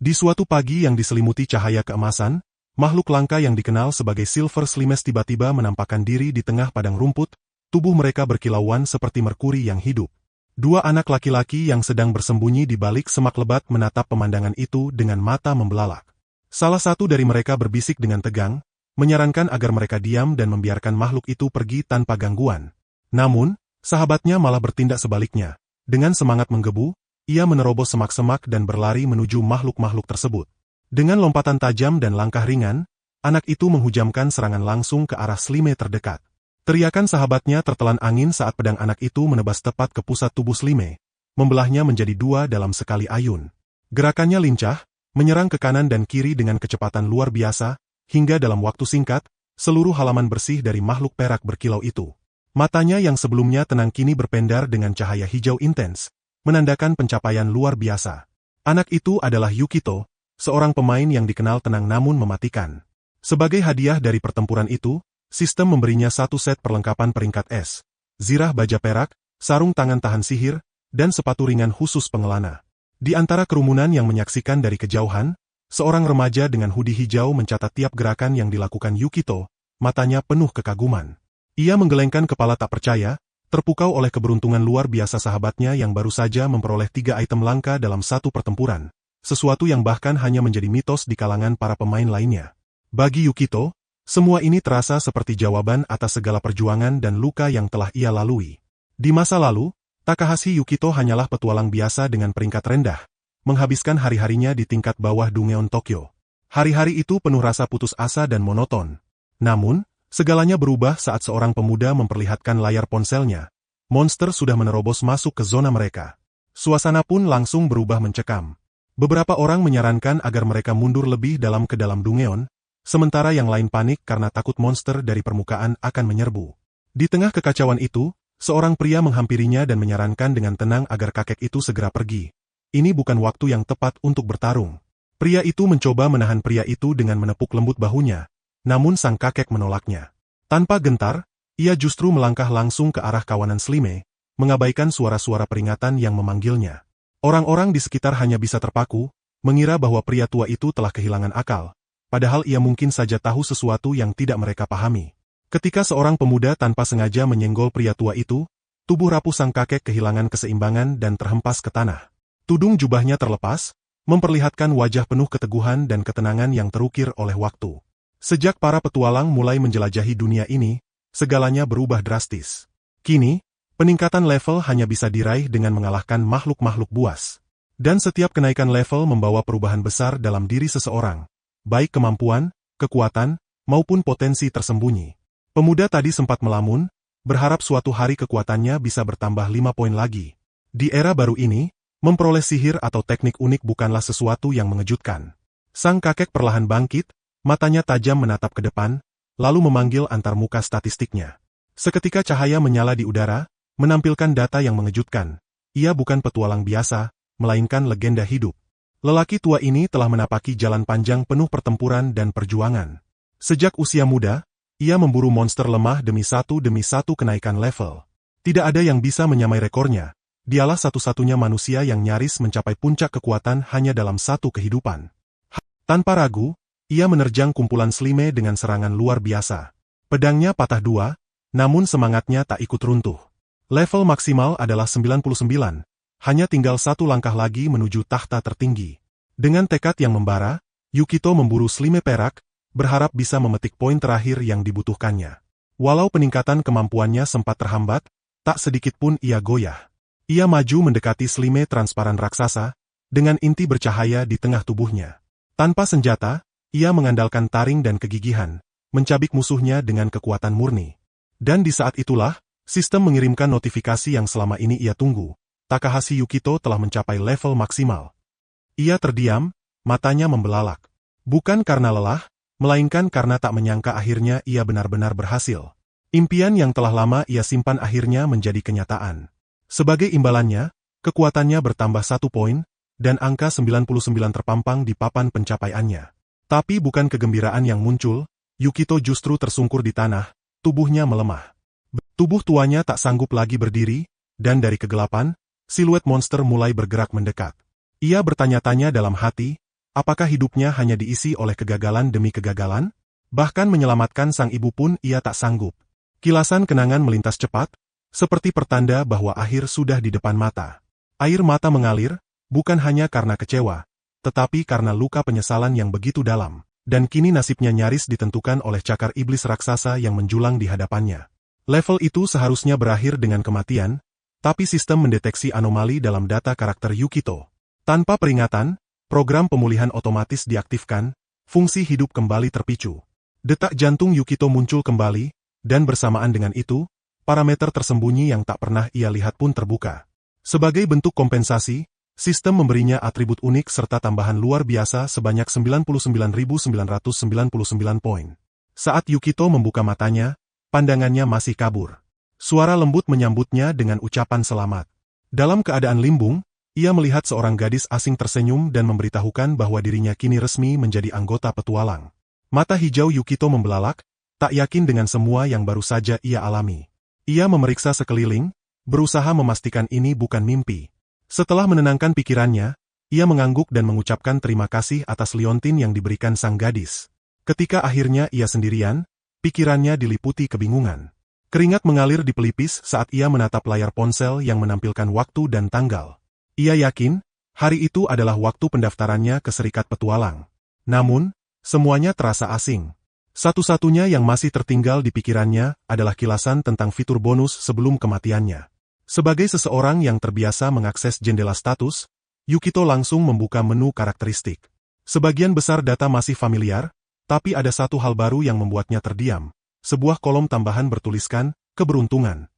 Di suatu pagi yang diselimuti cahaya keemasan, makhluk langka yang dikenal sebagai Silver Slimes tiba-tiba menampakkan diri di tengah padang rumput, tubuh mereka berkilauan seperti merkuri yang hidup. Dua anak laki-laki yang sedang bersembunyi di balik semak lebat menatap pemandangan itu dengan mata membelalak. Salah satu dari mereka berbisik dengan tegang, menyarankan agar mereka diam dan membiarkan makhluk itu pergi tanpa gangguan. Namun, sahabatnya malah bertindak sebaliknya. Dengan semangat menggebu, ia menerobos semak-semak dan berlari menuju makhluk-makhluk tersebut. Dengan lompatan tajam dan langkah ringan, anak itu menghujamkan serangan langsung ke arah Slime terdekat. Teriakan sahabatnya tertelan angin saat pedang anak itu menebas tepat ke pusat tubuh Slime, membelahnya menjadi dua dalam sekali ayun. Gerakannya lincah, menyerang ke kanan dan kiri dengan kecepatan luar biasa, hingga dalam waktu singkat, seluruh halaman bersih dari makhluk perak berkilau itu. Matanya yang sebelumnya tenang kini berpendar dengan cahaya hijau intens, menandakan pencapaian luar biasa. Anak itu adalah Yukito, seorang pemain yang dikenal tenang namun mematikan. Sebagai hadiah dari pertempuran itu, sistem memberinya satu set perlengkapan peringkat S, zirah baja perak, sarung tangan tahan sihir, dan sepatu ringan khusus pengelana. Di antara kerumunan yang menyaksikan dari kejauhan, seorang remaja dengan hoodie hijau mencatat tiap gerakan yang dilakukan Yukito, matanya penuh kekaguman. Ia menggelengkan kepala tak percaya, terpukau oleh keberuntungan luar biasa sahabatnya yang baru saja memperoleh 3 item langka dalam satu pertempuran, sesuatu yang bahkan hanya menjadi mitos di kalangan para pemain lainnya. Bagi Yukito, semua ini terasa seperti jawaban atas segala perjuangan dan luka yang telah ia lalui. Di masa lalu, Takahashi Yukito hanyalah petualang biasa dengan peringkat rendah, menghabiskan hari-harinya di tingkat bawah Dungeon Tokyo. Hari-hari itu penuh rasa putus asa dan monoton. Namun, segalanya berubah saat seorang pemuda memperlihatkan layar ponselnya. Monster sudah menerobos masuk ke zona mereka. Suasana pun langsung berubah mencekam. Beberapa orang menyarankan agar mereka mundur lebih dalam ke dalam Dungeon, sementara yang lain panik karena takut monster dari permukaan akan menyerbu. Di tengah kekacauan itu, seorang pria menghampirinya dan menyarankan dengan tenang agar kakek itu segera pergi. Ini bukan waktu yang tepat untuk bertarung. Pria itu mencoba menahan pria itu dengan menepuk lembut bahunya, namun sang kakek menolaknya. Tanpa gentar, ia justru melangkah langsung ke arah kawanan Slime, mengabaikan suara-suara peringatan yang memanggilnya. Orang-orang di sekitar hanya bisa terpaku, mengira bahwa pria tua itu telah kehilangan akal, padahal ia mungkin saja tahu sesuatu yang tidak mereka pahami. Ketika seorang pemuda tanpa sengaja menyenggol pria tua itu, tubuh rapuh sang kakek kehilangan keseimbangan dan terhempas ke tanah. Tudung jubahnya terlepas, memperlihatkan wajah penuh keteguhan dan ketenangan yang terukir oleh waktu. Sejak para petualang mulai menjelajahi dunia ini, segalanya berubah drastis. Kini, peningkatan level hanya bisa diraih dengan mengalahkan makhluk-makhluk buas. Dan setiap kenaikan level membawa perubahan besar dalam diri seseorang, baik kemampuan, kekuatan, maupun potensi tersembunyi. Pemuda tadi sempat melamun, berharap suatu hari kekuatannya bisa bertambah 5 poin lagi. Di era baru ini, memperoleh sihir atau teknik unik bukanlah sesuatu yang mengejutkan. Sang kakek perlahan bangkit, matanya tajam menatap ke depan, lalu memanggil antar muka statistiknya. Seketika cahaya menyala di udara, menampilkan data yang mengejutkan. Ia bukan petualang biasa, melainkan legenda hidup. Lelaki tua ini telah menapaki jalan panjang penuh pertempuran dan perjuangan. Sejak usia muda, ia memburu monster lemah demi satu kenaikan level. Tidak ada yang bisa menyamai rekornya. Dialah satu-satunya manusia yang nyaris mencapai puncak kekuatan hanya dalam satu kehidupan. Tanpa ragu, ia menerjang kumpulan Slime dengan serangan luar biasa. Pedangnya patah dua, namun semangatnya tak ikut runtuh. Level maksimal adalah 99, hanya tinggal satu langkah lagi menuju tahta tertinggi. Dengan tekad yang membara, Yukito memburu Slime perak, berharap bisa memetik poin terakhir yang dibutuhkannya. Walau peningkatan kemampuannya sempat terhambat, tak sedikit pun ia goyah. Ia maju mendekati Slime transparan raksasa, dengan inti bercahaya di tengah tubuhnya. Tanpa senjata, ia mengandalkan taring dan kegigihan, mencabik musuhnya dengan kekuatan murni. Dan di saat itulah, sistem mengirimkan notifikasi yang selama ini ia tunggu. Takahashi Yukito telah mencapai level maksimal. Ia terdiam, matanya membelalak. Bukan karena lelah, melainkan karena tak menyangka akhirnya ia benar-benar berhasil. Impian yang telah lama ia simpan akhirnya menjadi kenyataan. Sebagai imbalannya, kekuatannya bertambah 1 poin, dan angka 99 terpampang di papan pencapaiannya. Tapi bukan kegembiraan yang muncul, Yukito justru tersungkur di tanah, tubuhnya melemah. Tubuh tuanya tak sanggup lagi berdiri, dan dari kegelapan, siluet monster mulai bergerak mendekat. Ia bertanya-tanya dalam hati, apakah hidupnya hanya diisi oleh kegagalan demi kegagalan? Bahkan menyelamatkan sang ibu pun ia tak sanggup. Kilasan kenangan melintas cepat, seperti pertanda bahwa akhir sudah di depan mata. Air mata mengalir, bukan hanya karena kecewa, tetapi karena luka penyesalan yang begitu dalam. Dan kini nasibnya nyaris ditentukan oleh cakar iblis raksasa yang menjulang di hadapannya. Level itu seharusnya berakhir dengan kematian, tapi sistem mendeteksi anomali dalam data karakter Yukito. Tanpa peringatan, program pemulihan otomatis diaktifkan, fungsi hidup kembali terpicu. Detak jantung Yukito muncul kembali, dan bersamaan dengan itu, parameter tersembunyi yang tak pernah ia lihat pun terbuka. Sebagai bentuk kompensasi, sistem memberinya atribut unik serta tambahan luar biasa sebanyak 99.999 poin. Saat Yukito membuka matanya, pandangannya masih kabur. Suara lembut menyambutnya dengan ucapan selamat. Dalam keadaan limbung, ia melihat seorang gadis asing tersenyum dan memberitahukan bahwa dirinya kini resmi menjadi anggota petualang. Mata hijau Yukito membelalak, tak yakin dengan semua yang baru saja ia alami. Ia memeriksa sekeliling, berusaha memastikan ini bukan mimpi. Setelah menenangkan pikirannya, ia mengangguk dan mengucapkan terima kasih atas liontin yang diberikan sang gadis. Ketika akhirnya ia sendirian, pikirannya diliputi kebingungan. Keringat mengalir di pelipis saat ia menatap layar ponsel yang menampilkan waktu dan tanggal. Ia yakin, hari itu adalah waktu pendaftarannya ke Serikat Petualang. Namun, semuanya terasa asing. Satu-satunya yang masih tertinggal di pikirannya adalah kilasan tentang fitur bonus sebelum kematiannya. Sebagai seseorang yang terbiasa mengakses jendela status, Yukito langsung membuka menu karakteristik. Sebagian besar data masih familiar, tapi ada satu hal baru yang membuatnya terdiam. Sebuah kolom tambahan bertuliskan, keberuntungan.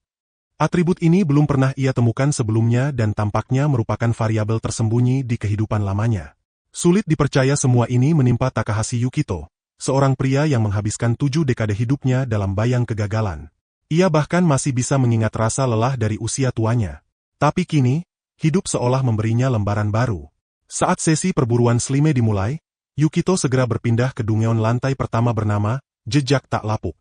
Atribut ini belum pernah ia temukan sebelumnya dan tampaknya merupakan variabel tersembunyi di kehidupan lamanya. Sulit dipercaya semua ini menimpa Takahashi Yukito, seorang pria yang menghabiskan 7 dekade hidupnya dalam bayang kegagalan. Ia bahkan masih bisa mengingat rasa lelah dari usia tuanya. Tapi kini, hidup seolah memberinya lembaran baru. Saat sesi perburuan Slime dimulai, Yukito segera berpindah ke dungeon lantai pertama bernama Jejak Tak Lapuk.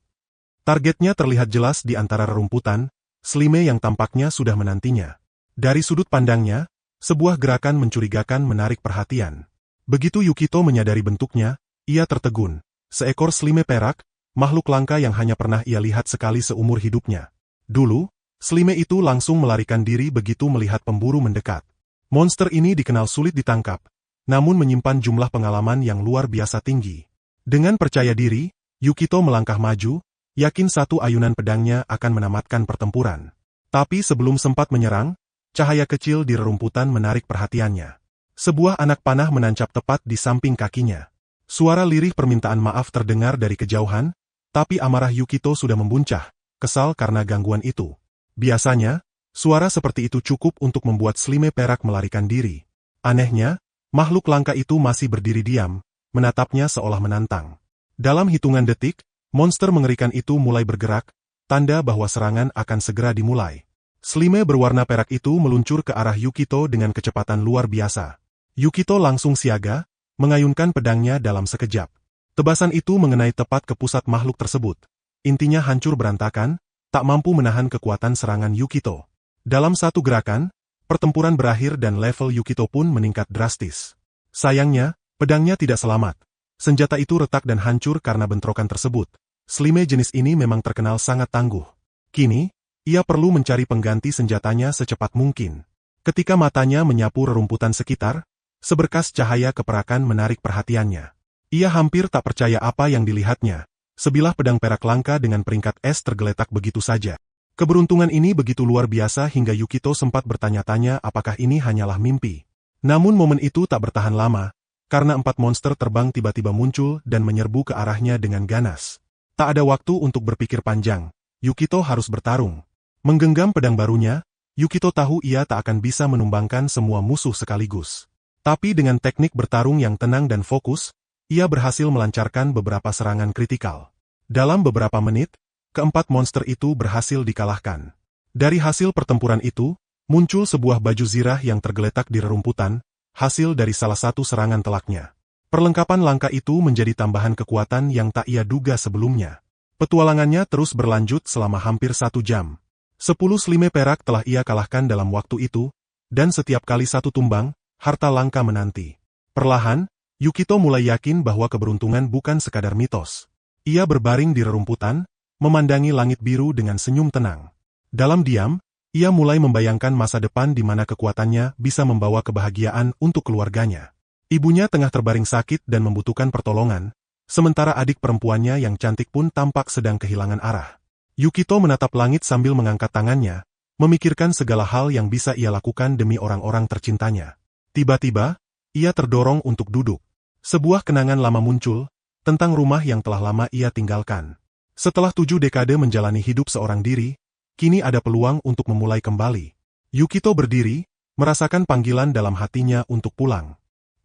Targetnya terlihat jelas di antara rerumputan, Slime yang tampaknya sudah menantinya. Dari sudut pandangnya, sebuah gerakan mencurigakan menarik perhatian. Begitu Yukito menyadari bentuknya, ia tertegun. Seekor Slime perak, makhluk langka yang hanya pernah ia lihat sekali seumur hidupnya. Dulu, Slime itu langsung melarikan diri begitu melihat pemburu mendekat. Monster ini dikenal sulit ditangkap, namun menyimpan jumlah pengalaman yang luar biasa tinggi. Dengan percaya diri, Yukito melangkah maju, yakin satu ayunan pedangnya akan menamatkan pertempuran. Tapi sebelum sempat menyerang, cahaya kecil di rerumputan menarik perhatiannya. Sebuah anak panah menancap tepat di samping kakinya. Suara lirih permintaan maaf terdengar dari kejauhan, tapi amarah Yukito sudah membuncah, kesal karena gangguan itu. Biasanya, suara seperti itu cukup untuk membuat Slime perak melarikan diri. Anehnya, makhluk langka itu masih berdiri diam, menatapnya seolah menantang. Dalam hitungan detik, monster mengerikan itu mulai bergerak, tanda bahwa serangan akan segera dimulai. Slime berwarna perak itu meluncur ke arah Yukito dengan kecepatan luar biasa. Yukito langsung siaga, mengayunkan pedangnya dalam sekejap. Tebasan itu mengenai tepat ke pusat makhluk tersebut. Intinya hancur berantakan, tak mampu menahan kekuatan serangan Yukito. Dalam satu gerakan, pertempuran berakhir dan level Yukito pun meningkat drastis. Sayangnya, pedangnya tidak selamat. Senjata itu retak dan hancur karena bentrokan tersebut. Slime jenis ini memang terkenal sangat tangguh. Kini, ia perlu mencari pengganti senjatanya secepat mungkin. Ketika matanya menyapu rerumputan sekitar, seberkas cahaya keperakan menarik perhatiannya. Ia hampir tak percaya apa yang dilihatnya. Sebilah pedang perak langka dengan peringkat S tergeletak begitu saja. Keberuntungan ini begitu luar biasa hingga Yukito sempat bertanya-tanya apakah ini hanyalah mimpi. Namun momen itu tak bertahan lama, karena 4 monster terbang tiba-tiba muncul dan menyerbu ke arahnya dengan ganas. Tak ada waktu untuk berpikir panjang, Yukito harus bertarung. Menggenggam pedang barunya, Yukito tahu ia tak akan bisa menumbangkan semua musuh sekaligus. Tapi dengan teknik bertarung yang tenang dan fokus, ia berhasil melancarkan beberapa serangan kritikal. Dalam beberapa menit, keempat monster itu berhasil dikalahkan. Dari hasil pertempuran itu, muncul sebuah baju zirah yang tergeletak di rerumputan, hasil dari salah satu serangan telaknya. Perlengkapan langka itu menjadi tambahan kekuatan yang tak ia duga sebelumnya. Petualangannya terus berlanjut selama hampir 1 jam. 10 Slime perak telah ia kalahkan dalam waktu itu, dan setiap kali satu tumbang, harta langka menanti. Perlahan, Yukito mulai yakin bahwa keberuntungan bukan sekadar mitos. Ia berbaring di rerumputan, memandangi langit biru dengan senyum tenang. Dalam diam, ia mulai membayangkan masa depan di mana kekuatannya bisa membawa kebahagiaan untuk keluarganya. Ibunya tengah terbaring sakit dan membutuhkan pertolongan, sementara adik perempuannya yang cantik pun tampak sedang kehilangan arah. Yukito menatap langit sambil mengangkat tangannya, memikirkan segala hal yang bisa ia lakukan demi orang-orang tercintanya. Tiba-tiba, ia terdorong untuk duduk. Sebuah kenangan lama muncul, tentang rumah yang telah lama ia tinggalkan. Setelah 7 dekade menjalani hidup seorang diri, kini ada peluang untuk memulai kembali. Yukito berdiri, merasakan panggilan dalam hatinya untuk pulang.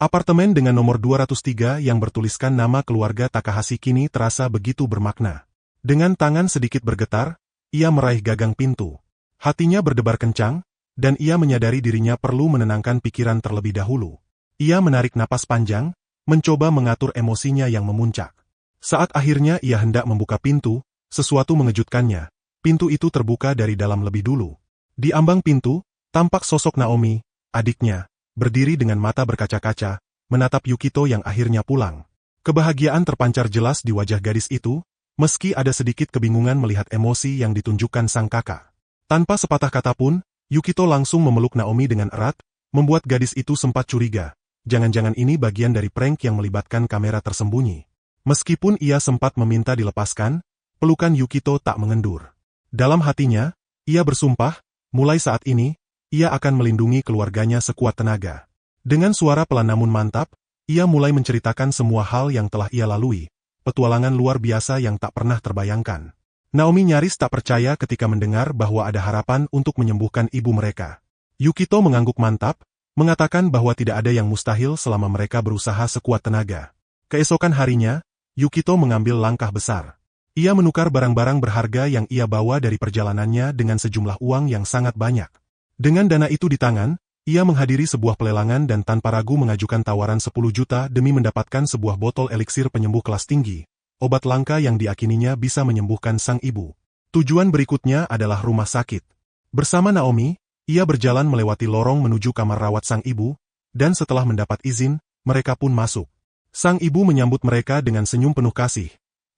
Apartemen dengan nomor 203 yang bertuliskan nama keluarga Takahashi kini terasa begitu bermakna. Dengan tangan sedikit bergetar, ia meraih gagang pintu. Hatinya berdebar kencang, dan ia menyadari dirinya perlu menenangkan pikiran terlebih dahulu. Ia menarik napas panjang, mencoba mengatur emosinya yang memuncak. Saat akhirnya ia hendak membuka pintu, sesuatu mengejutkannya. Pintu itu terbuka dari dalam lebih dulu. Di ambang pintu, tampak sosok Naomi, adiknya, berdiri dengan mata berkaca-kaca, menatap Yukito yang akhirnya pulang. Kebahagiaan terpancar jelas di wajah gadis itu, meski ada sedikit kebingungan melihat emosi yang ditunjukkan sang kakak. Tanpa sepatah kata pun, Yukito langsung memeluk Naomi dengan erat, membuat gadis itu sempat curiga. Jangan-jangan ini bagian dari prank yang melibatkan kamera tersembunyi. Meskipun ia sempat meminta dilepaskan, pelukan Yukito tak mengendur. Dalam hatinya, ia bersumpah, mulai saat ini, ia akan melindungi keluarganya sekuat tenaga. Dengan suara pelan namun mantap, ia mulai menceritakan semua hal yang telah ia lalui, petualangan luar biasa yang tak pernah terbayangkan. Naomi nyaris tak percaya ketika mendengar bahwa ada harapan untuk menyembuhkan ibu mereka. Yukito mengangguk mantap, mengatakan bahwa tidak ada yang mustahil selama mereka berusaha sekuat tenaga. Keesokan harinya, Yukito mengambil langkah besar. Ia menukar barang-barang berharga yang ia bawa dari perjalanannya dengan sejumlah uang yang sangat banyak. Dengan dana itu di tangan, ia menghadiri sebuah pelelangan dan tanpa ragu mengajukan tawaran 10 juta demi mendapatkan sebuah botol eliksir penyembuh kelas tinggi, obat langka yang diakininya bisa menyembuhkan sang ibu. Tujuan berikutnya adalah rumah sakit. Bersama Naomi, ia berjalan melewati lorong menuju kamar rawat sang ibu, dan setelah mendapat izin, mereka pun masuk. Sang ibu menyambut mereka dengan senyum penuh kasih.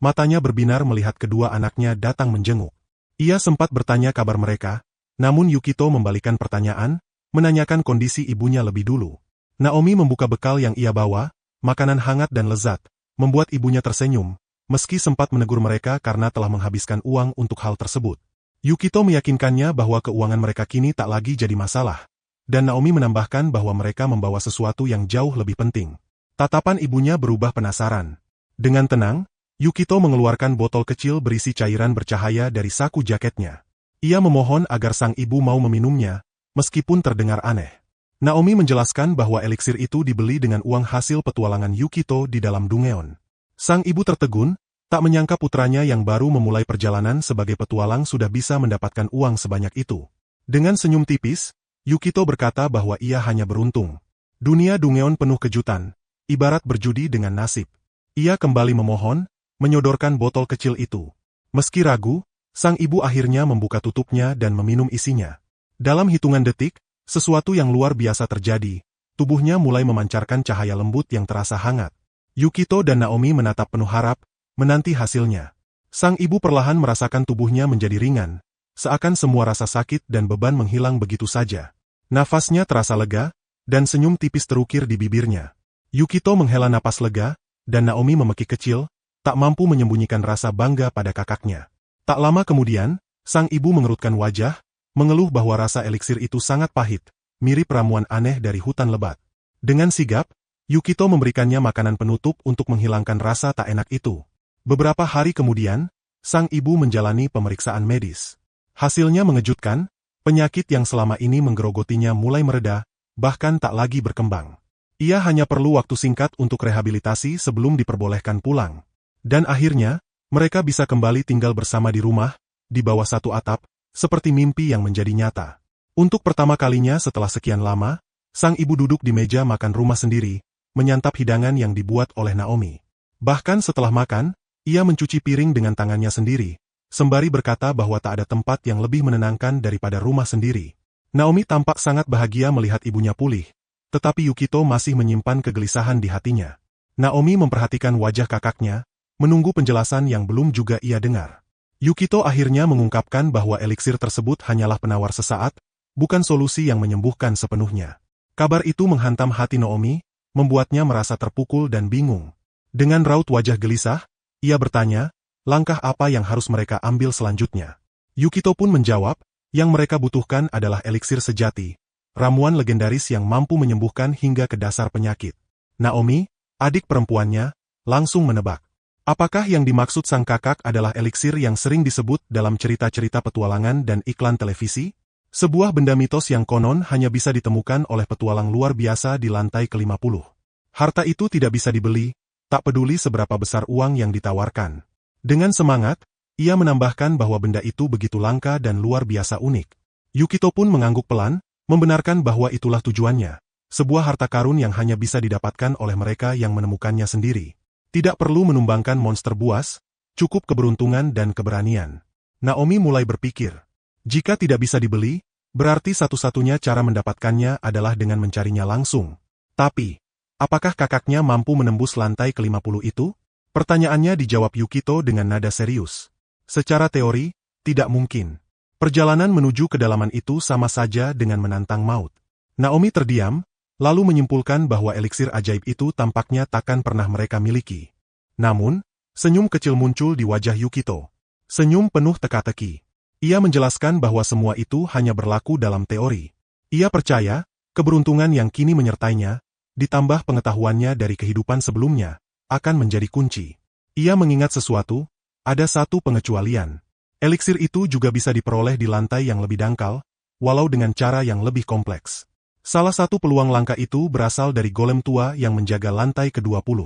Matanya berbinar melihat kedua anaknya datang menjenguk. Ia sempat bertanya kabar mereka, namun Yukito membalikan pertanyaan, menanyakan kondisi ibunya lebih dulu. Naomi membuka bekal yang ia bawa, makanan hangat dan lezat, membuat ibunya tersenyum, meski sempat menegur mereka karena telah menghabiskan uang untuk hal tersebut. Yukito meyakinkannya bahwa keuangan mereka kini tak lagi jadi masalah, dan Naomi menambahkan bahwa mereka membawa sesuatu yang jauh lebih penting. Tatapan ibunya berubah penasaran. Dengan tenang, Yukito mengeluarkan botol kecil berisi cairan bercahaya dari saku jaketnya. Ia memohon agar sang ibu mau meminumnya, meskipun terdengar aneh. Naomi menjelaskan bahwa eliksir itu dibeli dengan uang hasil petualangan Yukito di dalam Dungeon. Sang ibu tertegun, tak menyangka putranya yang baru memulai perjalanan sebagai petualang sudah bisa mendapatkan uang sebanyak itu. Dengan senyum tipis, Yukito berkata bahwa ia hanya beruntung. Dunia Dungeon penuh kejutan, ibarat berjudi dengan nasib. Ia kembali memohon, menyodorkan botol kecil itu. Meski ragu, sang ibu akhirnya membuka tutupnya dan meminum isinya. Dalam hitungan detik, sesuatu yang luar biasa terjadi. Tubuhnya mulai memancarkan cahaya lembut yang terasa hangat. Yukito dan Naomi menatap penuh harap, menanti hasilnya. Sang ibu perlahan merasakan tubuhnya menjadi ringan, seakan semua rasa sakit dan beban menghilang begitu saja. Nafasnya terasa lega, dan senyum tipis terukir di bibirnya. Yukito menghela napas lega, dan Naomi memekik kecil, tak mampu menyembunyikan rasa bangga pada kakaknya. Tak lama kemudian, sang ibu mengerutkan wajah, mengeluh bahwa rasa eliksir itu sangat pahit, mirip ramuan aneh dari hutan lebat. Dengan sigap, Yukito memberikannya makanan penutup untuk menghilangkan rasa tak enak itu. Beberapa hari kemudian, sang ibu menjalani pemeriksaan medis. Hasilnya mengejutkan, penyakit yang selama ini menggerogotinya mulai mereda, bahkan tak lagi berkembang. Ia hanya perlu waktu singkat untuk rehabilitasi sebelum diperbolehkan pulang. Dan akhirnya, mereka bisa kembali tinggal bersama di rumah, di bawah satu atap, seperti mimpi yang menjadi nyata. Untuk pertama kalinya setelah sekian lama, sang ibu duduk di meja makan rumah sendiri, menyantap hidangan yang dibuat oleh Naomi. Bahkan setelah makan, ia mencuci piring dengan tangannya sendiri, sembari berkata bahwa tak ada tempat yang lebih menenangkan daripada rumah sendiri. Naomi tampak sangat bahagia melihat ibunya pulih, tetapi Yukito masih menyimpan kegelisahan di hatinya. Naomi memperhatikan wajah kakaknya, menunggu penjelasan yang belum juga ia dengar. Yukito akhirnya mengungkapkan bahwa eliksir tersebut hanyalah penawar sesaat, bukan solusi yang menyembuhkan sepenuhnya. Kabar itu menghantam hati Naomi, membuatnya merasa terpukul dan bingung. Dengan raut wajah gelisah, ia bertanya, langkah apa yang harus mereka ambil selanjutnya? Yukito pun menjawab, yang mereka butuhkan adalah eliksir sejati, ramuan legendaris yang mampu menyembuhkan hingga ke dasar penyakit. Naomi, adik perempuannya, langsung menebak. Apakah yang dimaksud sang kakak adalah eliksir yang sering disebut dalam cerita-cerita petualangan dan iklan televisi? Sebuah benda mitos yang konon hanya bisa ditemukan oleh petualang luar biasa di lantai ke-50. Harta itu tidak bisa dibeli, tak peduli seberapa besar uang yang ditawarkan. Dengan semangat, ia menambahkan bahwa benda itu begitu langka dan luar biasa unik. Yukito pun mengangguk pelan, membenarkan bahwa itulah tujuannya. Sebuah harta karun yang hanya bisa didapatkan oleh mereka yang menemukannya sendiri. Tidak perlu menumbangkan monster buas, cukup keberuntungan dan keberanian. Naomi mulai berpikir, jika tidak bisa dibeli, berarti satu-satunya cara mendapatkannya adalah dengan mencarinya langsung. Tapi, apakah kakaknya mampu menembus lantai ke-50 itu? Pertanyaannya dijawab Yukito dengan nada serius. Secara teori, tidak mungkin. Perjalanan menuju kedalaman itu sama saja dengan menantang maut. Naomi terdiam, lalu menyimpulkan bahwa eliksir ajaib itu tampaknya takkan pernah mereka miliki. Namun, senyum kecil muncul di wajah Yukito. Senyum penuh teka-teki. Ia menjelaskan bahwa semua itu hanya berlaku dalam teori. Ia percaya, keberuntungan yang kini menyertainya, ditambah pengetahuannya dari kehidupan sebelumnya, akan menjadi kunci. Ia mengingat sesuatu, ada satu pengecualian. Eliksir itu juga bisa diperoleh di lantai yang lebih dangkal, walau dengan cara yang lebih kompleks. Salah satu peluang langka itu berasal dari golem tua yang menjaga lantai ke-20.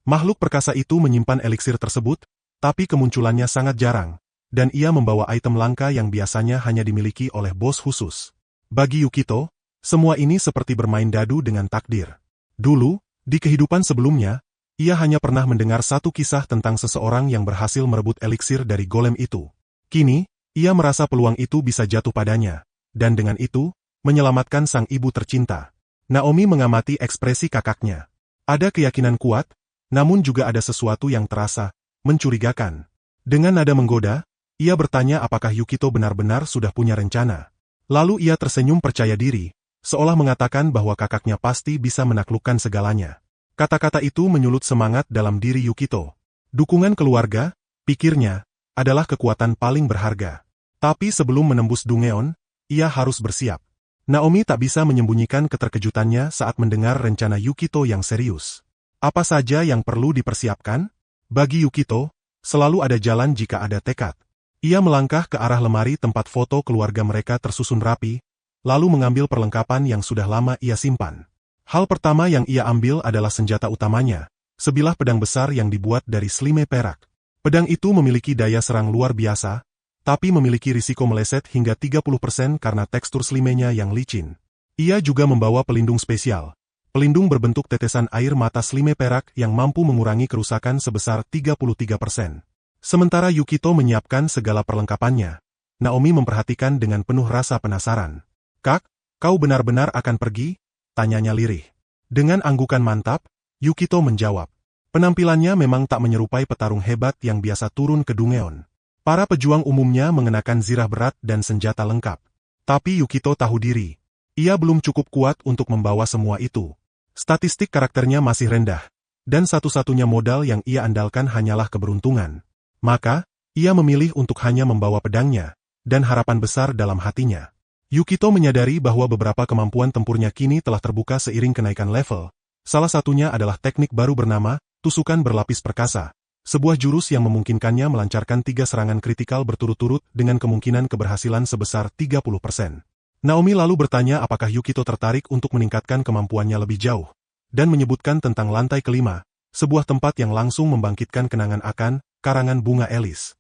Makhluk perkasa itu menyimpan eliksir tersebut, tapi kemunculannya sangat jarang, dan ia membawa item langka yang biasanya hanya dimiliki oleh bos khusus. Bagi Yukito, semua ini seperti bermain dadu dengan takdir. Dulu, di kehidupan sebelumnya, ia hanya pernah mendengar satu kisah tentang seseorang yang berhasil merebut eliksir dari golem itu. Kini, ia merasa peluang itu bisa jatuh padanya, dan dengan itu, menyelamatkan sang ibu tercinta. Naomi mengamati ekspresi kakaknya. Ada keyakinan kuat, namun juga ada sesuatu yang terasa mencurigakan. Dengan nada menggoda, ia bertanya apakah Yukito benar-benar sudah punya rencana. Lalu ia tersenyum percaya diri, seolah mengatakan bahwa kakaknya pasti bisa menaklukkan segalanya. Kata-kata itu menyulut semangat dalam diri Yukito. Dukungan keluarga, pikirnya, adalah kekuatan paling berharga. Tapi sebelum menembus Dungeon, ia harus bersiap. Naomi tak bisa menyembunyikan keterkejutannya saat mendengar rencana Yukito yang serius. Apa saja yang perlu dipersiapkan? Bagi Yukito, selalu ada jalan jika ada tekad. Ia melangkah ke arah lemari tempat foto keluarga mereka tersusun rapi, lalu mengambil perlengkapan yang sudah lama ia simpan. Hal pertama yang ia ambil adalah senjata utamanya, sebilah pedang besar yang dibuat dari slime perak. Pedang itu memiliki daya serang luar biasa, tapi memiliki risiko meleset hingga 30% karena tekstur slimenya yang licin. Ia juga membawa pelindung spesial. Pelindung berbentuk tetesan air mata slime perak yang mampu mengurangi kerusakan sebesar 33%. Sementara Yukito menyiapkan segala perlengkapannya, Naomi memperhatikan dengan penuh rasa penasaran. "Kak, kau benar-benar akan pergi?" tanyanya lirih. Dengan anggukan mantap, Yukito menjawab. Penampilannya memang tak menyerupai petarung hebat yang biasa turun ke Dungeon. Para pejuang umumnya mengenakan zirah berat dan senjata lengkap. Tapi Yukito tahu diri. Ia belum cukup kuat untuk membawa semua itu. Statistik karakternya masih rendah, dan satu-satunya modal yang ia andalkan hanyalah keberuntungan. Maka, ia memilih untuk hanya membawa pedangnya, dan harapan besar dalam hatinya. Yukito menyadari bahwa beberapa kemampuan tempurnya kini telah terbuka seiring kenaikan level. Salah satunya adalah teknik baru bernama, tusukan berlapis perkasa. Sebuah jurus yang memungkinkannya melancarkan 3 serangan kritikal berturut-turut dengan kemungkinan keberhasilan sebesar 30%. Naomi lalu bertanya apakah Yukito tertarik untuk meningkatkan kemampuannya lebih jauh, dan menyebutkan tentang lantai kelima, sebuah tempat yang langsung membangkitkan kenangan akan karangan bunga Elis.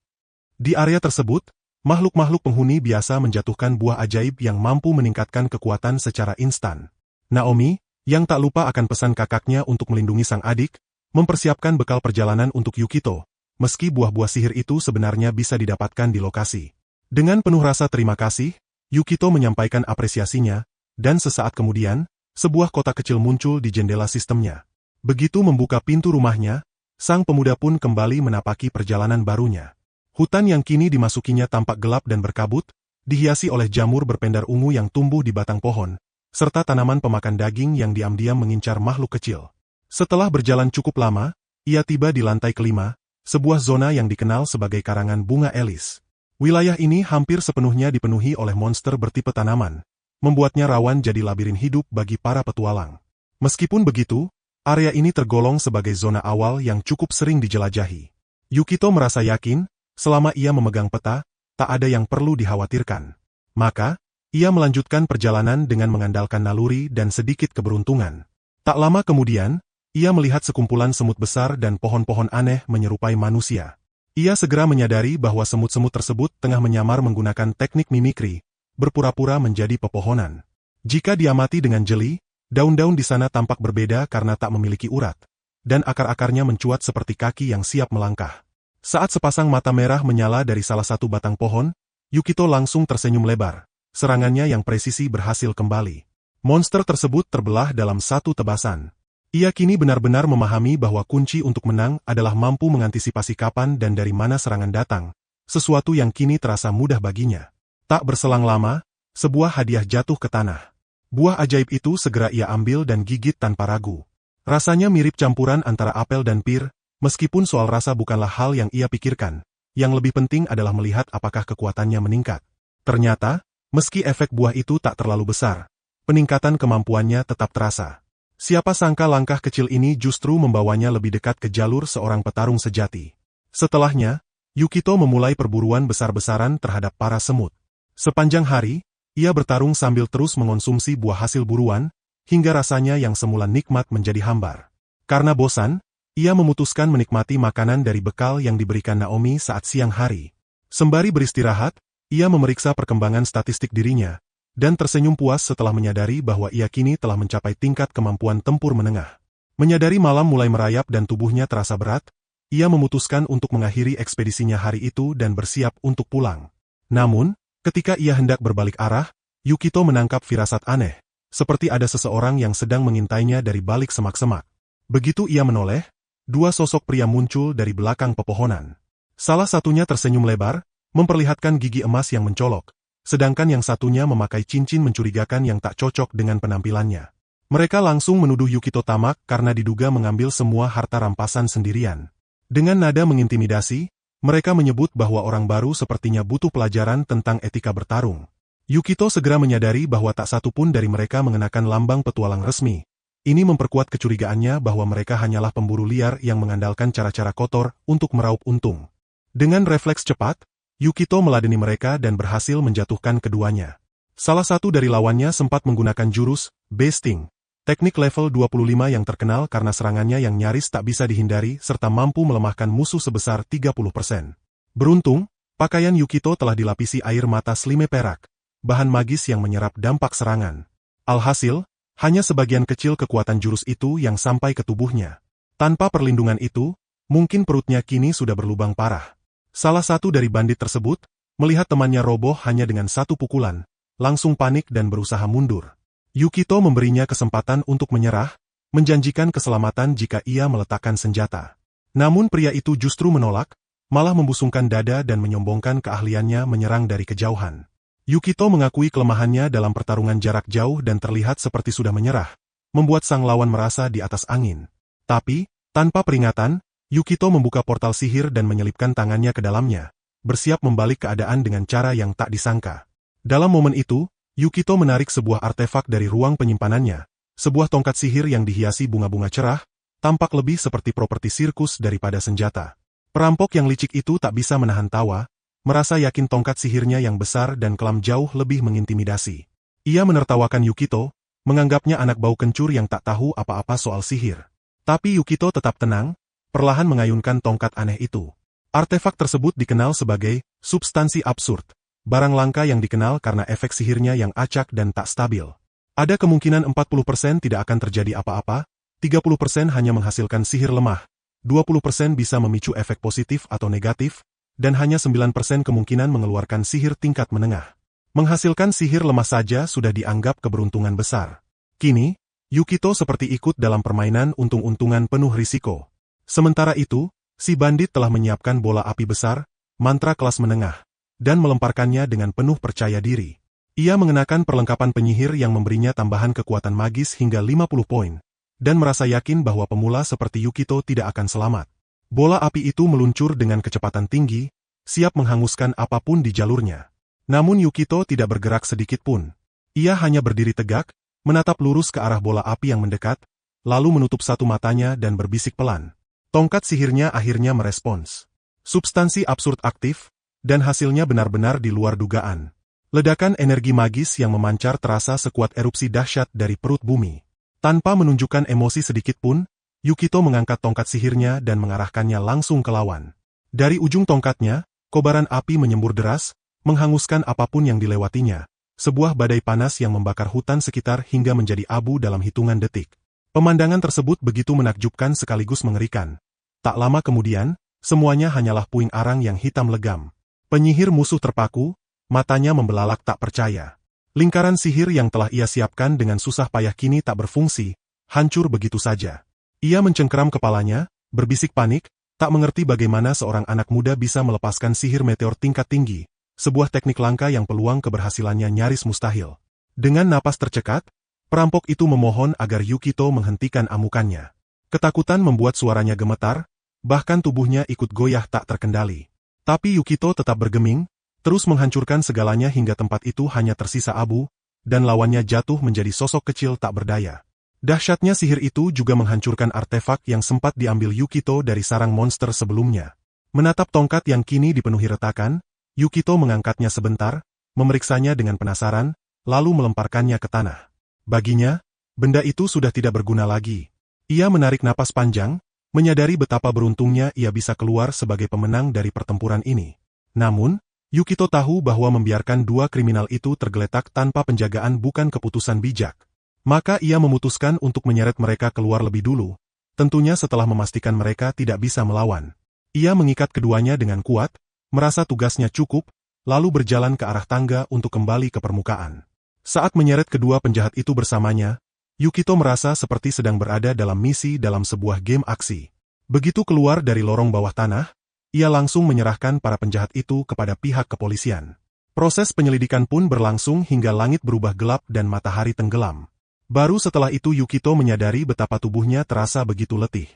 Di area tersebut, makhluk-makhluk penghuni biasa menjatuhkan buah ajaib yang mampu meningkatkan kekuatan secara instan. Naomi, yang tak lupa akan pesan kakaknya untuk melindungi sang adik, mempersiapkan bekal perjalanan untuk Yukito, meski buah-buah sihir itu sebenarnya bisa didapatkan di lokasi. Dengan penuh rasa terima kasih, Yukito menyampaikan apresiasinya, dan sesaat kemudian, sebuah kotak kecil muncul di jendela sistemnya. Begitu membuka pintu rumahnya, sang pemuda pun kembali menapaki perjalanan barunya. Hutan yang kini dimasukinya tampak gelap dan berkabut, dihiasi oleh jamur berpendar ungu yang tumbuh di batang pohon, serta tanaman pemakan daging yang diam-diam mengincar makhluk kecil. Setelah berjalan cukup lama, ia tiba di lantai kelima, sebuah zona yang dikenal sebagai karangan bunga elis. Wilayah ini hampir sepenuhnya dipenuhi oleh monster bertipe tanaman, membuatnya rawan jadi labirin hidup bagi para petualang. Meskipun begitu, area ini tergolong sebagai zona awal yang cukup sering dijelajahi. Yukito merasa yakin, selama ia memegang peta, tak ada yang perlu dikhawatirkan. Maka, ia melanjutkan perjalanan dengan mengandalkan naluri dan sedikit keberuntungan. Tak lama kemudian, ia melihat sekumpulan semut besar dan pohon-pohon aneh menyerupai manusia. Ia segera menyadari bahwa semut-semut tersebut tengah menyamar menggunakan teknik mimikri, berpura-pura menjadi pepohonan. Jika diamati dengan jeli, daun-daun di sana tampak berbeda karena tak memiliki urat, dan akar-akarnya mencuat seperti kaki yang siap melangkah. Saat sepasang mata merah menyala dari salah satu batang pohon, Yukito langsung tersenyum lebar. Serangannya yang presisi berhasil kembali. Monster tersebut terbelah dalam satu tebasan. Ia kini benar-benar memahami bahwa kunci untuk menang adalah mampu mengantisipasi kapan dan dari mana serangan datang, sesuatu yang kini terasa mudah baginya. Tak berselang lama, sebuah hadiah jatuh ke tanah. Buah ajaib itu segera ia ambil dan gigit tanpa ragu. Rasanya mirip campuran antara apel dan pir, meskipun soal rasa bukanlah hal yang ia pikirkan. Yang lebih penting adalah melihat apakah kekuatannya meningkat. Ternyata, meski efek buah itu tak terlalu besar, peningkatan kemampuannya tetap terasa. Siapa sangka langkah kecil ini justru membawanya lebih dekat ke jalur seorang petarung sejati. Setelahnya, Yukito memulai perburuan besar-besaran terhadap para semut. Sepanjang hari, ia bertarung sambil terus mengonsumsi buah hasil buruan, hingga rasanya yang semula nikmat menjadi hambar. Karena bosan, ia memutuskan menikmati makanan dari bekal yang diberikan Naomi saat siang hari. Sembari beristirahat, ia memeriksa perkembangan statistik dirinya, dan tersenyum puas setelah menyadari bahwa ia kini telah mencapai tingkat kemampuan tempur menengah. Menyadari malam mulai merayap dan tubuhnya terasa berat, ia memutuskan untuk mengakhiri ekspedisinya hari itu dan bersiap untuk pulang. Namun, ketika ia hendak berbalik arah, Yukito menangkap firasat aneh, seperti ada seseorang yang sedang mengintainya dari balik semak-semak. Begitu ia menoleh, dua sosok pria muncul dari belakang pepohonan. Salah satunya tersenyum lebar, memperlihatkan gigi emas yang mencolok, sedangkan yang satunya memakai cincin mencurigakan yang tak cocok dengan penampilannya. Mereka langsung menuduh Yukito tamak karena diduga mengambil semua harta rampasan sendirian. Dengan nada mengintimidasi, mereka menyebut bahwa orang baru sepertinya butuh pelajaran tentang etika bertarung. Yukito segera menyadari bahwa tak satu pun dari mereka mengenakan lambang petualang resmi. Ini memperkuat kecurigaannya bahwa mereka hanyalah pemburu liar yang mengandalkan cara-cara kotor untuk meraup untung. Dengan refleks cepat, Yukito meladeni mereka dan berhasil menjatuhkan keduanya. Salah satu dari lawannya sempat menggunakan jurus Besting, teknik level 25 yang terkenal karena serangannya yang nyaris tak bisa dihindari serta mampu melemahkan musuh sebesar 30%. Beruntung, pakaian Yukito telah dilapisi air mata slime perak, bahan magis yang menyerap dampak serangan. Alhasil, hanya sebagian kecil kekuatan jurus itu yang sampai ke tubuhnya. Tanpa perlindungan itu, mungkin perutnya kini sudah berlubang parah. Salah satu dari bandit tersebut, melihat temannya roboh hanya dengan satu pukulan, langsung panik dan berusaha mundur. Yukito memberinya kesempatan untuk menyerah, menjanjikan keselamatan jika ia meletakkan senjata. Namun pria itu justru menolak, malah membusungkan dada dan menyombongkan keahliannya menyerang dari kejauhan. Yukito mengakui kelemahannya dalam pertarungan jarak jauh dan terlihat seperti sudah menyerah, membuat sang lawan merasa di atas angin. Tapi, tanpa peringatan, Yukito membuka portal sihir dan menyelipkan tangannya ke dalamnya, bersiap membalik keadaan dengan cara yang tak disangka. Dalam momen itu, Yukito menarik sebuah artefak dari ruang penyimpanannya, sebuah tongkat sihir yang dihiasi bunga-bunga cerah, tampak lebih seperti properti sirkus daripada senjata. Perampok yang licik itu tak bisa menahan tawa, merasa yakin tongkat sihirnya yang besar dan kelam jauh lebih mengintimidasi. Ia menertawakan Yukito, menganggapnya anak bau kencur yang tak tahu apa-apa soal sihir. Tapi Yukito tetap tenang, perlahan mengayunkan tongkat aneh itu. Artefak tersebut dikenal sebagai substansi absurd. Barang langka yang dikenal karena efek sihirnya yang acak dan tak stabil. Ada kemungkinan 40% tidak akan terjadi apa-apa, 30% hanya menghasilkan sihir lemah, 20% bisa memicu efek positif atau negatif, dan hanya 9% kemungkinan mengeluarkan sihir tingkat menengah. Menghasilkan sihir lemah saja sudah dianggap keberuntungan besar. Kini, Yukito seperti ikut dalam permainan untung-untungan penuh risiko. Sementara itu, si bandit telah menyiapkan bola api besar, mantra kelas menengah, dan melemparkannya dengan penuh percaya diri. Ia mengenakan perlengkapan penyihir yang memberinya tambahan kekuatan magis hingga 50 poin, dan merasa yakin bahwa pemula seperti Yukito tidak akan selamat. Bola api itu meluncur dengan kecepatan tinggi, siap menghanguskan apapun di jalurnya. Namun Yukito tidak bergerak sedikit pun. Ia hanya berdiri tegak, menatap lurus ke arah bola api yang mendekat, lalu menutup satu matanya dan berbisik pelan. Tongkat sihirnya akhirnya merespons. Substansi absurd aktif, dan hasilnya benar-benar di luar dugaan. Ledakan energi magis yang memancar terasa sekuat erupsi dahsyat dari perut bumi. Tanpa menunjukkan emosi sedikit pun, Yukito mengangkat tongkat sihirnya dan mengarahkannya langsung ke lawan. Dari ujung tongkatnya, kobaran api menyembur deras, menghanguskan apapun yang dilewatinya. Sebuah badai panas yang membakar hutan sekitar hingga menjadi abu dalam hitungan detik. Pemandangan tersebut begitu menakjubkan sekaligus mengerikan. Tak lama kemudian, semuanya hanyalah puing arang yang hitam legam. Penyihir musuh terpaku, matanya membelalak tak percaya. Lingkaran sihir yang telah ia siapkan dengan susah payah kini tak berfungsi, hancur begitu saja. Ia mencengkeram kepalanya, berbisik panik, tak mengerti bagaimana seorang anak muda bisa melepaskan sihir meteor tingkat tinggi, sebuah teknik langka yang peluang keberhasilannya nyaris mustahil. Dengan napas tercekat, perampok itu memohon agar Yukito menghentikan amukannya. Ketakutan membuat suaranya gemetar, bahkan tubuhnya ikut goyah tak terkendali. Tapi Yukito tetap bergeming, terus menghancurkan segalanya hingga tempat itu hanya tersisa abu, dan lawannya jatuh menjadi sosok kecil tak berdaya. Dahsyatnya sihir itu juga menghancurkan artefak yang sempat diambil Yukito dari sarang monster sebelumnya. Menatap tongkat yang kini dipenuhi retakan, Yukito mengangkatnya sebentar, memeriksanya dengan penasaran, lalu melemparkannya ke tanah. Baginya, benda itu sudah tidak berguna lagi. Ia menarik napas panjang, menyadari betapa beruntungnya ia bisa keluar sebagai pemenang dari pertempuran ini. Namun, Yukito tahu bahwa membiarkan dua kriminal itu tergeletak tanpa penjagaan bukan keputusan bijak. Maka ia memutuskan untuk menyeret mereka keluar lebih dulu, tentunya setelah memastikan mereka tidak bisa melawan. Ia mengikat keduanya dengan kuat, merasa tugasnya cukup, lalu berjalan ke arah tangga untuk kembali ke permukaan. Saat menyeret kedua penjahat itu bersamanya, Yukito merasa seperti sedang berada dalam misi dalam sebuah game aksi. Begitu keluar dari lorong bawah tanah, ia langsung menyerahkan para penjahat itu kepada pihak kepolisian. Proses penyelidikan pun berlangsung hingga langit berubah gelap dan matahari tenggelam. Baru setelah itu Yukito menyadari betapa tubuhnya terasa begitu letih.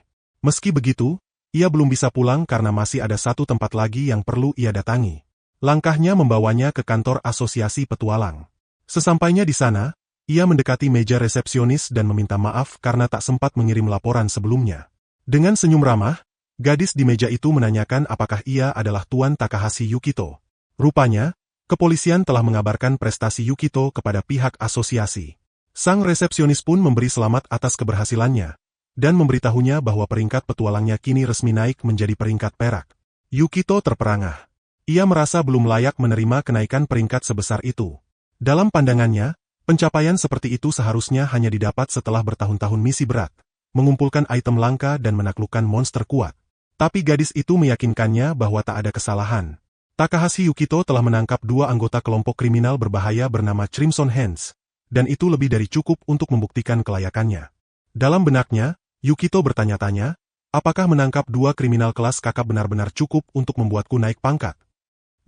Meski begitu, ia belum bisa pulang karena masih ada satu tempat lagi yang perlu ia datangi. Langkahnya membawanya ke kantor asosiasi petualang. Sesampainya di sana, ia mendekati meja resepsionis dan meminta maaf karena tak sempat mengirim laporan sebelumnya. Dengan senyum ramah, gadis di meja itu menanyakan apakah ia adalah Tuan Takahashi Yukito. Rupanya, kepolisian telah mengabarkan prestasi Yukito kepada pihak asosiasi. Sang resepsionis pun memberi selamat atas keberhasilannya, dan memberitahunya bahwa peringkat petualangnya kini resmi naik menjadi peringkat perak. Yukito terperangah. Ia merasa belum layak menerima kenaikan peringkat sebesar itu. Dalam pandangannya, pencapaian seperti itu seharusnya hanya didapat setelah bertahun-tahun misi berat, mengumpulkan item langka dan menaklukkan monster kuat. Tapi gadis itu meyakinkannya bahwa tak ada kesalahan. Takahashi Yukito telah menangkap dua anggota kelompok kriminal berbahaya bernama Crimson Hands, dan itu lebih dari cukup untuk membuktikan kelayakannya. Dalam benaknya, Yukito bertanya-tanya, apakah menangkap dua kriminal kelas kakap benar-benar cukup untuk membuatku naik pangkat?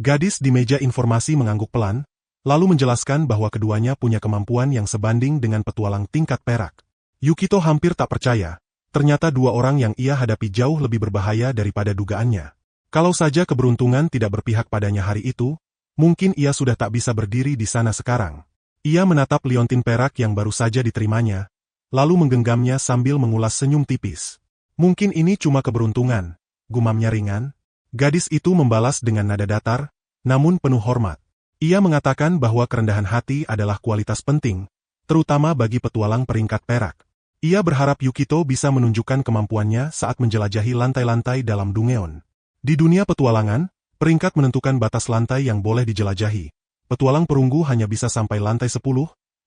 Gadis di meja informasi mengangguk pelan, lalu menjelaskan bahwa keduanya punya kemampuan yang sebanding dengan petualang tingkat perak. Yukito hampir tak percaya. Ternyata dua orang yang ia hadapi jauh lebih berbahaya daripada dugaannya. Kalau saja keberuntungan tidak berpihak padanya hari itu, mungkin ia sudah tak bisa berdiri di sana sekarang. Ia menatap liontin perak yang baru saja diterimanya, lalu menggenggamnya sambil mengulas senyum tipis. Mungkin ini cuma keberuntungan, gumamnya ringan. Gadis itu membalas dengan nada datar, namun penuh hormat. Ia mengatakan bahwa kerendahan hati adalah kualitas penting, terutama bagi petualang peringkat perak. Ia berharap Yukito bisa menunjukkan kemampuannya saat menjelajahi lantai-lantai dalam Dungeon. Di dunia petualangan, peringkat menentukan batas lantai yang boleh dijelajahi. Petualang perunggu hanya bisa sampai lantai 10,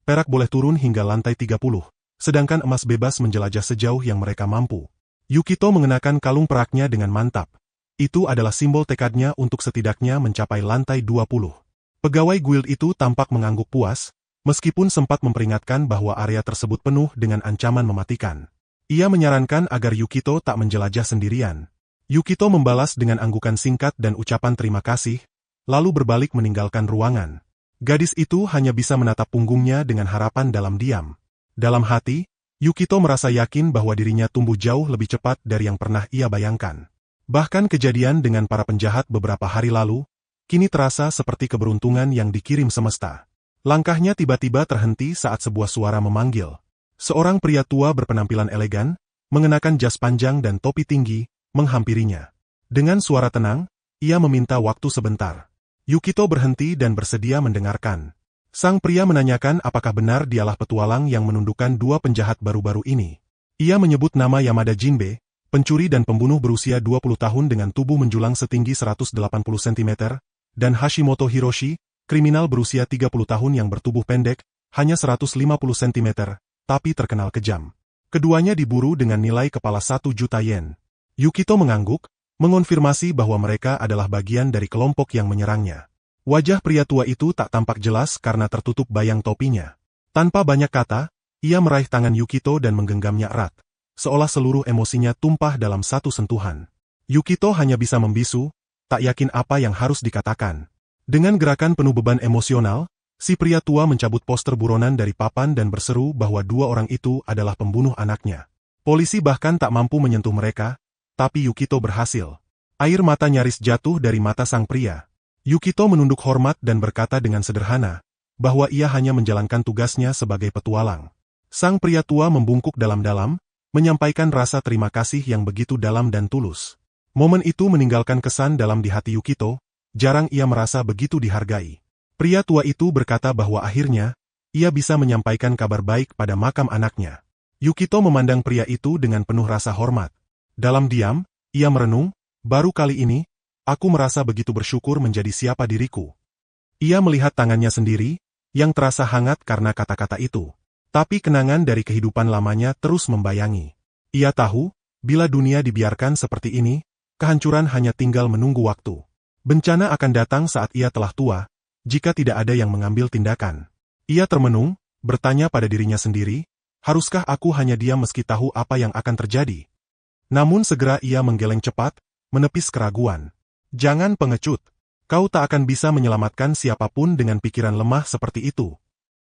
perak boleh turun hingga lantai 30, sedangkan emas bebas menjelajah sejauh yang mereka mampu. Yukito mengenakan kalung peraknya dengan mantap. Itu adalah simbol tekadnya untuk setidaknya mencapai lantai 20. Pegawai guild itu tampak mengangguk puas, meskipun sempat memperingatkan bahwa area tersebut penuh dengan ancaman mematikan. Ia menyarankan agar Yukito tak menjelajah sendirian. Yukito membalas dengan anggukan singkat dan ucapan terima kasih, lalu berbalik meninggalkan ruangan. Gadis itu hanya bisa menatap punggungnya dengan harapan dalam diam. Dalam hati, Yukito merasa yakin bahwa dirinya tumbuh jauh lebih cepat dari yang pernah ia bayangkan. Bahkan kejadian dengan para penjahat beberapa hari lalu, kini terasa seperti keberuntungan yang dikirim semesta. Langkahnya tiba-tiba terhenti saat sebuah suara memanggil. Seorang pria tua berpenampilan elegan, mengenakan jas panjang dan topi tinggi, menghampirinya. Dengan suara tenang, ia meminta waktu sebentar. Yukito berhenti dan bersedia mendengarkan. Sang pria menanyakan apakah benar dialah petualang yang menundukkan dua penjahat baru-baru ini. Ia menyebut nama Yamada Jinbe, pencuri dan pembunuh berusia 20 tahun dengan tubuh menjulang setinggi 180 cm, dan Hashimoto Hiroshi, kriminal berusia 30 tahun yang bertubuh pendek, hanya 150 cm, tapi terkenal kejam. Keduanya diburu dengan nilai kepala 1 juta yen. Yukito mengangguk, mengonfirmasi bahwa mereka adalah bagian dari kelompok yang menyerangnya. Wajah pria tua itu tak tampak jelas karena tertutup bayang topinya. Tanpa banyak kata, ia meraih tangan Yukito dan menggenggamnya erat, seolah seluruh emosinya tumpah dalam satu sentuhan. Yukito hanya bisa membisu, tak yakin apa yang harus dikatakan. Dengan gerakan penuh beban emosional, si pria tua mencabut poster buronan dari papan dan berseru bahwa dua orang itu adalah pembunuh anaknya. Polisi bahkan tak mampu menyentuh mereka, tapi Yukito berhasil. Air mata nyaris jatuh dari mata sang pria. Yukito menunduk hormat dan berkata dengan sederhana, bahwa ia hanya menjalankan tugasnya sebagai petualang. Sang pria tua membungkuk dalam-dalam, menyampaikan rasa terima kasih yang begitu dalam dan tulus. Momen itu meninggalkan kesan dalam di hati Yukito. Jarang ia merasa begitu dihargai. Pria tua itu berkata bahwa akhirnya, ia bisa menyampaikan kabar baik pada makam anaknya. Yukito memandang pria itu dengan penuh rasa hormat. Dalam diam, ia merenung, baru kali ini, aku merasa begitu bersyukur menjadi siapa diriku. Ia melihat tangannya sendiri, yang terasa hangat karena kata-kata itu. Tapi kenangan dari kehidupan lamanya terus membayangi. Ia tahu, bila dunia dibiarkan seperti ini, kehancuran hanya tinggal menunggu waktu. Bencana akan datang saat ia telah tua, jika tidak ada yang mengambil tindakan. Ia termenung, bertanya pada dirinya sendiri, haruskah aku hanya diam meski tahu apa yang akan terjadi? Namun segera ia menggeleng cepat, menepis keraguan. Jangan pengecut. Kau tak akan bisa menyelamatkan siapapun dengan pikiran lemah seperti itu.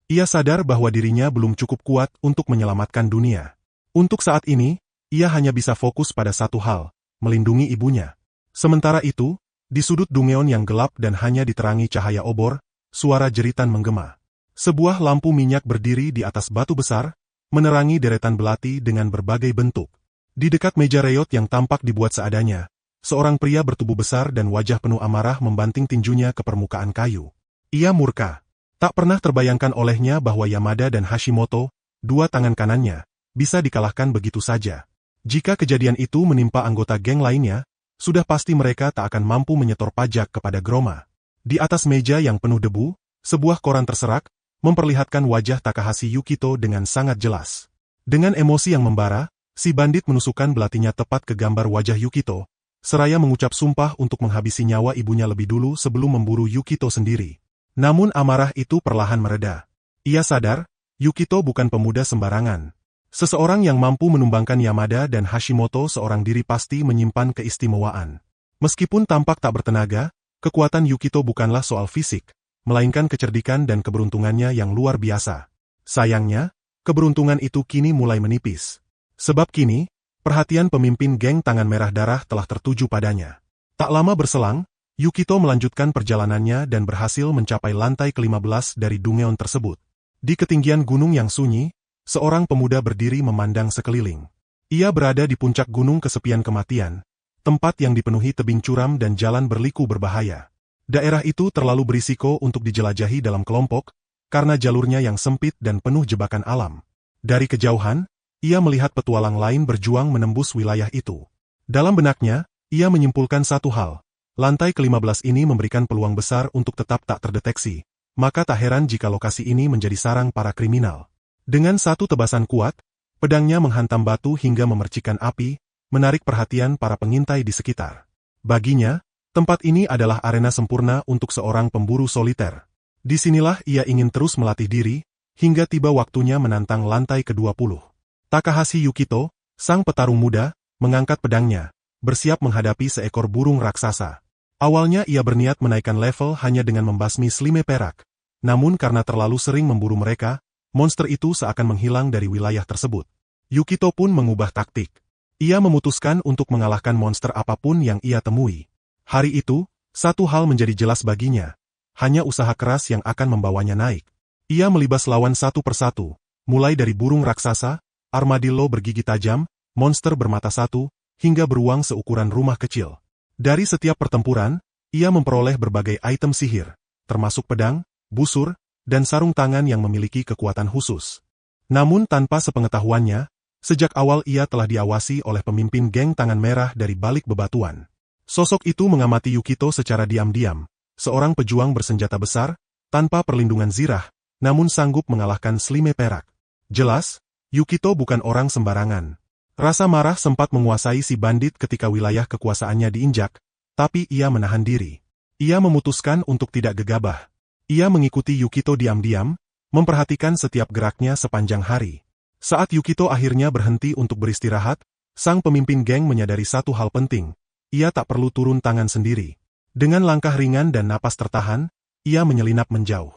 Ia sadar bahwa dirinya belum cukup kuat untuk menyelamatkan dunia. Untuk saat ini, ia hanya bisa fokus pada satu hal, melindungi ibunya. Sementara itu, di sudut Dungeon yang gelap dan hanya diterangi cahaya obor, suara jeritan menggema. Sebuah lampu minyak berdiri di atas batu besar, menerangi deretan belati dengan berbagai bentuk. Di dekat meja reot yang tampak dibuat seadanya, seorang pria bertubuh besar dan wajah penuh amarah membanting tinjunya ke permukaan kayu. Ia murka. Tak pernah terbayangkan olehnya bahwa Yamada dan Hashimoto, dua tangan kanannya, bisa dikalahkan begitu saja. Jika kejadian itu menimpa anggota geng lainnya, sudah pasti mereka tak akan mampu menyetor pajak kepada Groma. Di atas meja yang penuh debu, sebuah koran terserak, memperlihatkan wajah Takahashi Yukito dengan sangat jelas. Dengan emosi yang membara, si bandit menusukkan belatinya tepat ke gambar wajah Yukito, seraya mengucap sumpah untuk menghabisi nyawa ibunya lebih dulu sebelum memburu Yukito sendiri. Namun amarah itu perlahan mereda. Ia sadar, Yukito bukan pemuda sembarangan. Seseorang yang mampu menumbangkan Yamada dan Hashimoto seorang diri pasti menyimpan keistimewaan. Meskipun tampak tak bertenaga, kekuatan Yukito bukanlah soal fisik, melainkan kecerdikan dan keberuntungannya yang luar biasa. Sayangnya, keberuntungan itu kini mulai menipis. Sebab kini, perhatian pemimpin geng Tangan Merah Darah telah tertuju padanya. Tak lama berselang, Yukito melanjutkan perjalanannya dan berhasil mencapai lantai ke-15 dari Dungeon tersebut. Di ketinggian gunung yang sunyi, seorang pemuda berdiri memandang sekeliling. Ia berada di puncak gunung kesepian kematian, tempat yang dipenuhi tebing curam dan jalan berliku berbahaya. Daerah itu terlalu berisiko untuk dijelajahi dalam kelompok, karena jalurnya yang sempit dan penuh jebakan alam. Dari kejauhan, ia melihat petualang lain berjuang menembus wilayah itu. Dalam benaknya, ia menyimpulkan satu hal. Lantai ke-15 ini memberikan peluang besar untuk tetap tak terdeteksi, maka tak heran jika lokasi ini menjadi sarang para kriminal. Dengan satu tebasan kuat, pedangnya menghantam batu hingga memercikan api, menarik perhatian para pengintai di sekitar. Baginya, tempat ini adalah arena sempurna untuk seorang pemburu soliter. Disinilah ia ingin terus melatih diri, hingga tiba waktunya menantang lantai ke-20. Takahashi Yukito, sang petarung muda, mengangkat pedangnya, bersiap menghadapi seekor burung raksasa. Awalnya ia berniat menaikkan level hanya dengan membasmi Slime perak. Namun karena terlalu sering memburu mereka, monster itu seakan menghilang dari wilayah tersebut. Yukito pun mengubah taktik. Ia memutuskan untuk mengalahkan monster apapun yang ia temui. Hari itu, satu hal menjadi jelas baginya. Hanya usaha keras yang akan membawanya naik. Ia melibas lawan satu persatu, mulai dari burung raksasa, armadillo bergigi tajam, monster bermata satu, hingga beruang seukuran rumah kecil. Dari setiap pertempuran, ia memperoleh berbagai item sihir, termasuk pedang, busur, dan sarung tangan yang memiliki kekuatan khusus. Namun tanpa sepengetahuannya, sejak awal ia telah diawasi oleh pemimpin geng tangan merah dari balik bebatuan. Sosok itu mengamati Yukito secara diam-diam, seorang pejuang bersenjata besar, tanpa perlindungan zirah, namun sanggup mengalahkan Slime perak. Jelas, Yukito bukan orang sembarangan. Rasa marah sempat menguasai si bandit ketika wilayah kekuasaannya diinjak, tapi ia menahan diri. Ia memutuskan untuk tidak gegabah. Ia mengikuti Yukito diam-diam, memperhatikan setiap geraknya sepanjang hari. Saat Yukito akhirnya berhenti untuk beristirahat, sang pemimpin geng menyadari satu hal penting. Ia tak perlu turun tangan sendiri. Dengan langkah ringan dan napas tertahan, ia menyelinap menjauh.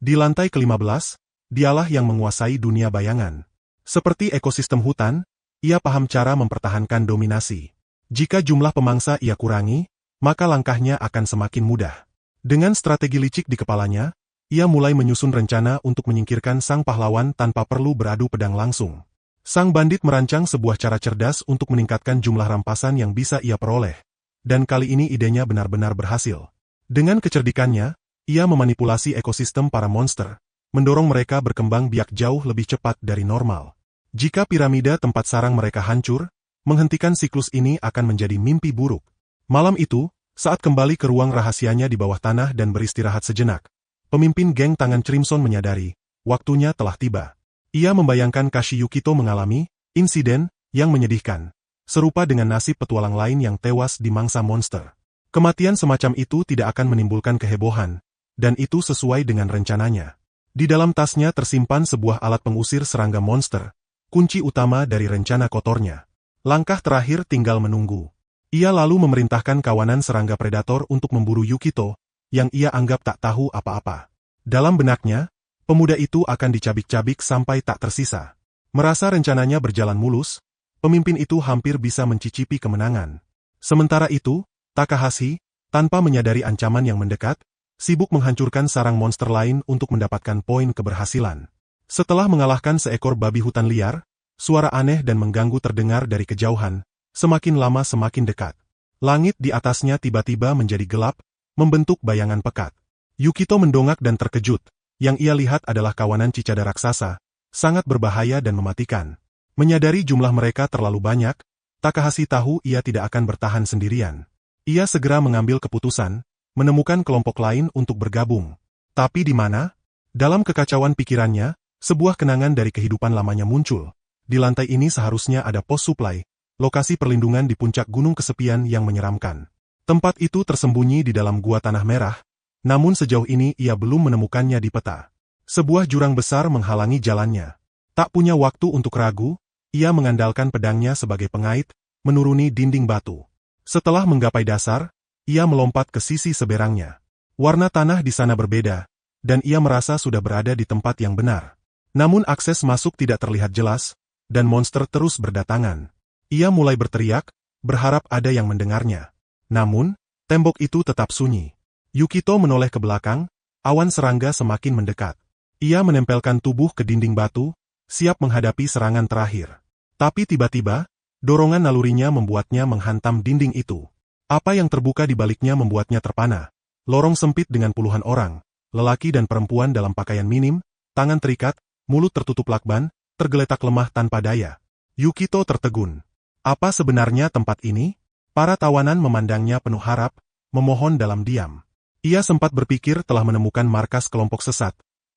Di lantai ke-15, dialah yang menguasai dunia bayangan. Seperti ekosistem hutan, ia paham cara mempertahankan dominasi. Jika jumlah pemangsa ia kurangi, maka langkahnya akan semakin mudah. Dengan strategi licik di kepalanya, ia mulai menyusun rencana untuk menyingkirkan sang pahlawan tanpa perlu beradu pedang langsung. Sang bandit merancang sebuah cara cerdas untuk meningkatkan jumlah rampasan yang bisa ia peroleh. Dan kali ini idenya benar-benar berhasil. Dengan kecerdikannya, ia memanipulasi ekosistem para monster, mendorong mereka berkembang biak jauh lebih cepat dari normal. Jika piramida tempat sarang mereka hancur, menghentikan siklus ini akan menjadi mimpi buruk. Malam itu, saat kembali ke ruang rahasianya di bawah tanah dan beristirahat sejenak, pemimpin geng tangan Crimson menyadari, waktunya telah tiba. Ia membayangkan Kashi Yukito mengalami insiden yang menyedihkan, serupa dengan nasib petualang lain yang tewas di mangsa monster. Kematian semacam itu tidak akan menimbulkan kehebohan, dan itu sesuai dengan rencananya. Di dalam tasnya tersimpan sebuah alat pengusir serangga monster, kunci utama dari rencana kotornya. Langkah terakhir tinggal menunggu. Ia lalu memerintahkan kawanan serangga predator untuk memburu Yukito, yang ia anggap tak tahu apa-apa. Dalam benaknya, pemuda itu akan dicabik-cabik sampai tak tersisa. Merasa rencananya berjalan mulus, pemimpin itu hampir bisa mencicipi kemenangan. Sementara itu, Takahashi, tanpa menyadari ancaman yang mendekat, sibuk menghancurkan sarang monster lain untuk mendapatkan poin keberhasilan. Setelah mengalahkan seekor babi hutan liar, suara aneh dan mengganggu terdengar dari kejauhan, semakin lama semakin dekat. Langit di atasnya tiba-tiba menjadi gelap, membentuk bayangan pekat. Yukito mendongak dan terkejut, yang ia lihat adalah kawanan cicada raksasa, sangat berbahaya dan mematikan. Menyadari jumlah mereka terlalu banyak, Takahashi tahu ia tidak akan bertahan sendirian. Ia segera mengambil keputusan, menemukan kelompok lain untuk bergabung. Tapi di mana? Dalam kekacauan pikirannya, sebuah kenangan dari kehidupan lamanya muncul. Di lantai ini seharusnya ada pos suplai, lokasi perlindungan di puncak gunung kesepian yang menyeramkan. Tempat itu tersembunyi di dalam gua tanah merah, namun sejauh ini ia belum menemukannya di peta. Sebuah jurang besar menghalangi jalannya. Tak punya waktu untuk ragu, ia mengandalkan pedangnya sebagai pengait, menuruni dinding batu. Setelah menggapai dasar, ia melompat ke sisi seberangnya. Warna tanah di sana berbeda, dan ia merasa sudah berada di tempat yang benar. Namun akses masuk tidak terlihat jelas, dan monster terus berdatangan. Ia mulai berteriak, berharap ada yang mendengarnya. Namun, tembok itu tetap sunyi. Yukito menoleh ke belakang, awan serangga semakin mendekat. Ia menempelkan tubuh ke dinding batu, siap menghadapi serangan terakhir. Tapi tiba-tiba, dorongan nalurinya membuatnya menghantam dinding itu. Apa yang terbuka di baliknya membuatnya terpana. Lorong sempit dengan puluhan orang, lelaki dan perempuan dalam pakaian minim, tangan terikat, mulut tertutup lakban, tergeletak lemah tanpa daya. Yukito tertegun. Apa sebenarnya tempat ini? Para tawanan memandangnya penuh harap, memohon dalam diam. Ia sempat berpikir telah menemukan markas kelompok sesat,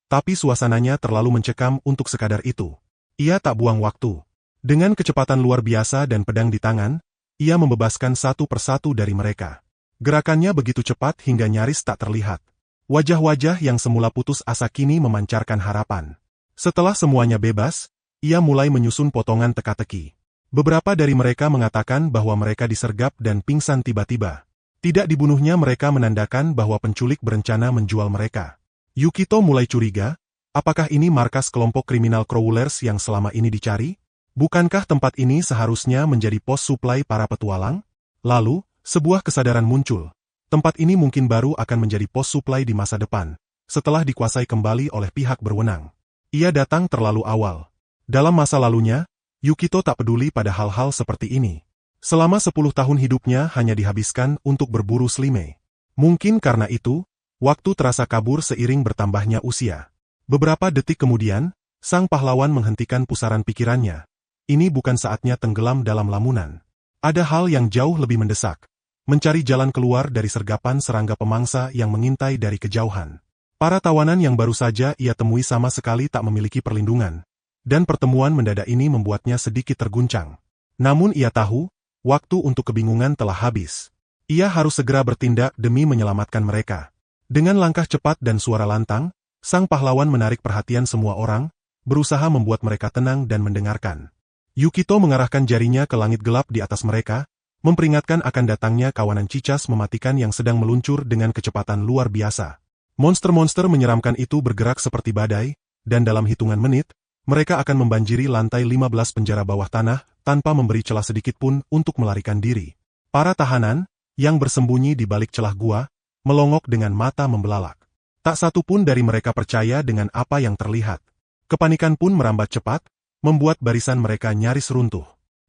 tapi suasananya terlalu mencekam untuk sekadar itu. Ia tak buang waktu. Dengan kecepatan luar biasa dan pedang di tangan, ia membebaskan satu persatu dari mereka. Gerakannya begitu cepat hingga nyaris tak terlihat. Wajah-wajah yang semula putus asa kini memancarkan harapan. Setelah semuanya bebas, ia mulai menyusun potongan teka-teki. Beberapa dari mereka mengatakan bahwa mereka disergap dan pingsan tiba-tiba. Tidak dibunuhnya mereka menandakan bahwa penculik berencana menjual mereka. Yukito mulai curiga, apakah ini markas kelompok kriminal Crawlers yang selama ini dicari? Bukankah tempat ini seharusnya menjadi pos suplai para petualang? Lalu, sebuah kesadaran muncul. Tempat ini mungkin baru akan menjadi pos suplai di masa depan, setelah dikuasai kembali oleh pihak berwenang. Ia datang terlalu awal. Dalam masa lalunya, Yukito tak peduli pada hal-hal seperti ini. Selama 10 tahun hidupnya hanya dihabiskan untuk berburu slime. Mungkin karena itu, waktu terasa kabur seiring bertambahnya usia. Beberapa detik kemudian, sang pahlawan menghentikan pusaran pikirannya. Ini bukan saatnya tenggelam dalam lamunan. Ada hal yang jauh lebih mendesak. Mencari jalan keluar dari sergapan serangga pemangsa yang mengintai dari kejauhan. Para tawanan yang baru saja ia temui sama sekali tak memiliki perlindungan. Dan pertemuan mendadak ini membuatnya sedikit terguncang. Namun ia tahu, waktu untuk kebingungan telah habis. Ia harus segera bertindak demi menyelamatkan mereka. Dengan langkah cepat dan suara lantang, sang pahlawan menarik perhatian semua orang, berusaha membuat mereka tenang dan mendengarkan. Yukito mengarahkan jarinya ke langit gelap di atas mereka, memperingatkan akan datangnya kawanan cicas mematikan yang sedang meluncur dengan kecepatan luar biasa. Monster-monster menyeramkan itu bergerak seperti badai, dan dalam hitungan menit, mereka akan membanjiri lantai 15 penjara bawah tanah, tanpa memberi celah sedikitpun untuk melarikan diri. Para tahanan, yang bersembunyi di balik celah gua, melongok dengan mata membelalak. Tak satu pun dari mereka percaya dengan apa yang terlihat. Kepanikan pun merambat cepat, membuat barisan mereka nyaris runtuh.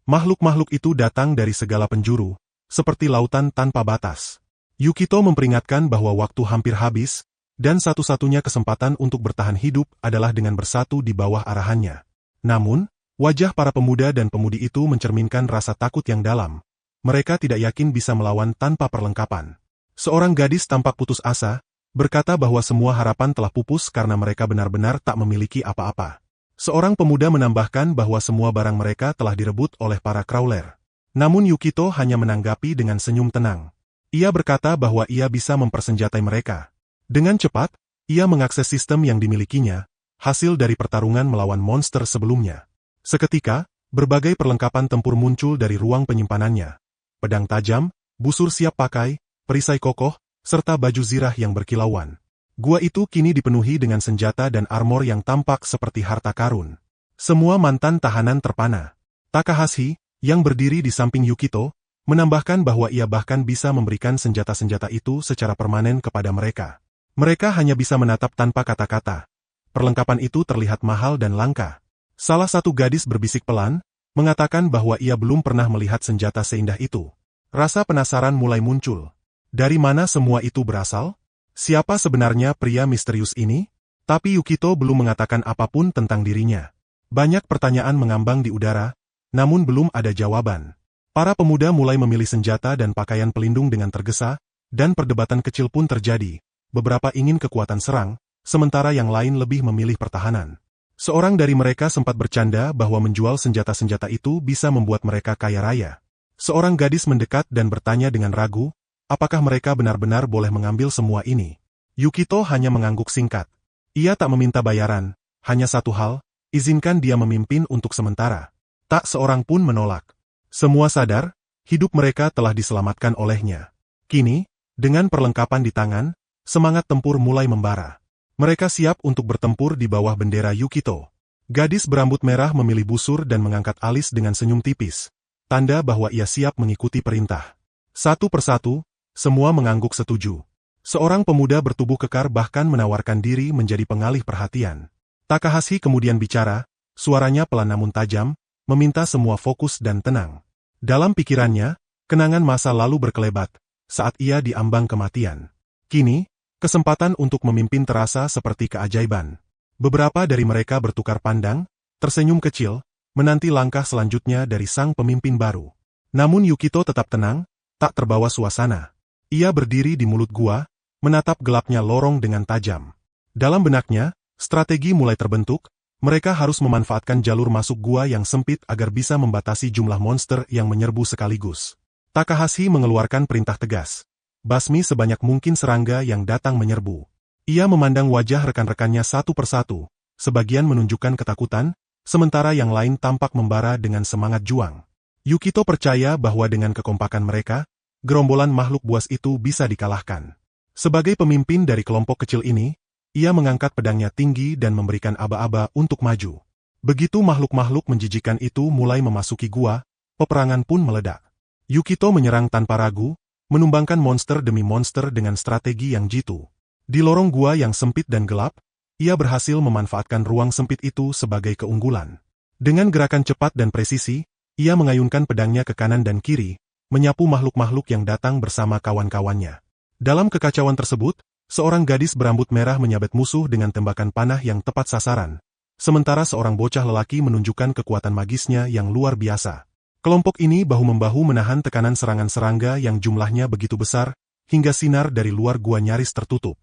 Makhluk-makhluk itu datang dari segala penjuru, seperti lautan tanpa batas. Yukito memperingatkan bahwa waktu hampir habis, dan satu-satunya kesempatan untuk bertahan hidup adalah dengan bersatu di bawah arahannya. Namun, wajah para pemuda dan pemudi itu mencerminkan rasa takut yang dalam. Mereka tidak yakin bisa melawan tanpa perlengkapan. Seorang gadis tampak putus asa, berkata bahwa semua harapan telah pupus karena mereka benar-benar tak memiliki apa-apa. Seorang pemuda menambahkan bahwa semua barang mereka telah direbut oleh para Crawler. Namun Yukito hanya menanggapi dengan senyum tenang. Ia berkata bahwa ia bisa mempersenjatai mereka. Dengan cepat, ia mengakses sistem yang dimilikinya, hasil dari pertarungan melawan monster sebelumnya. Seketika, berbagai perlengkapan tempur muncul dari ruang penyimpanannya. Pedang tajam, busur siap pakai, perisai kokoh, serta baju zirah yang berkilauan. Gua itu kini dipenuhi dengan senjata dan armor yang tampak seperti harta karun. Semua mantan tahanan terpana. Takahashi, yang berdiri di samping Yukito, menambahkan bahwa ia bahkan bisa memberikan senjata-senjata itu secara permanen kepada mereka. Mereka hanya bisa menatap tanpa kata-kata. Perlengkapan itu terlihat mahal dan langka. Salah satu gadis berbisik pelan, mengatakan bahwa ia belum pernah melihat senjata seindah itu. Rasa penasaran mulai muncul. Dari mana semua itu berasal? Siapa sebenarnya pria misterius ini? Tapi Yukito belum mengatakan apapun tentang dirinya. Banyak pertanyaan mengambang di udara, namun belum ada jawaban. Para pemuda mulai memilih senjata dan pakaian pelindung dengan tergesa, dan perdebatan kecil pun terjadi. Beberapa ingin kekuatan serang, sementara yang lain lebih memilih pertahanan. Seorang dari mereka sempat bercanda bahwa menjual senjata-senjata itu bisa membuat mereka kaya raya. Seorang gadis mendekat dan bertanya dengan ragu, apakah mereka benar-benar boleh mengambil semua ini? Yukito hanya mengangguk singkat. Ia tak meminta bayaran, hanya satu hal, izinkan dia memimpin untuk sementara. Tak seorang pun menolak. Semua sadar, hidup mereka telah diselamatkan olehnya. Kini, dengan perlengkapan di tangan, semangat tempur mulai membara. Mereka siap untuk bertempur di bawah bendera Yukito. Gadis berambut merah memilih busur dan mengangkat alis dengan senyum tipis. Tanda bahwa ia siap mengikuti perintah. Satu persatu, semua mengangguk setuju. Seorang pemuda bertubuh kekar bahkan menawarkan diri menjadi pengalih perhatian. Takahashi kemudian bicara, suaranya pelan namun tajam, meminta semua fokus dan tenang. Dalam pikirannya, kenangan masa lalu berkelebat, saat ia diambang kematian. Kini, kesempatan untuk memimpin terasa seperti keajaiban. Beberapa dari mereka bertukar pandang, tersenyum kecil, menanti langkah selanjutnya dari sang pemimpin baru. Namun Yukito tetap tenang, tak terbawa suasana. Ia berdiri di mulut gua, menatap gelapnya lorong dengan tajam. Dalam benaknya, strategi mulai terbentuk, mereka harus memanfaatkan jalur masuk gua yang sempit agar bisa membatasi jumlah monster yang menyerbu sekaligus. Takahashi mengeluarkan perintah tegas. Basmi sebanyak mungkin serangga yang datang menyerbu. Ia memandang wajah rekan-rekannya satu persatu, sebagian menunjukkan ketakutan, sementara yang lain tampak membara dengan semangat juang. Yukito percaya bahwa dengan kekompakan mereka, gerombolan makhluk buas itu bisa dikalahkan. Sebagai pemimpin dari kelompok kecil ini, ia mengangkat pedangnya tinggi dan memberikan aba-aba untuk maju. Begitu makhluk-makhluk menjijikan itu mulai memasuki gua, peperangan pun meledak. Yukito menyerang tanpa ragu, menumbangkan monster demi monster dengan strategi yang jitu. Di lorong gua yang sempit dan gelap, ia berhasil memanfaatkan ruang sempit itu sebagai keunggulan. Dengan gerakan cepat dan presisi, ia mengayunkan pedangnya ke kanan dan kiri, menyapu makhluk-makhluk yang datang bersama kawan-kawannya. Dalam kekacauan tersebut, seorang gadis berambut merah menyabet musuh dengan tembakan panah yang tepat sasaran, sementara seorang bocah lelaki menunjukkan kekuatan magisnya yang luar biasa. Kelompok ini bahu-membahu menahan tekanan serangan serangga yang jumlahnya begitu besar, hingga sinar dari luar gua nyaris tertutup.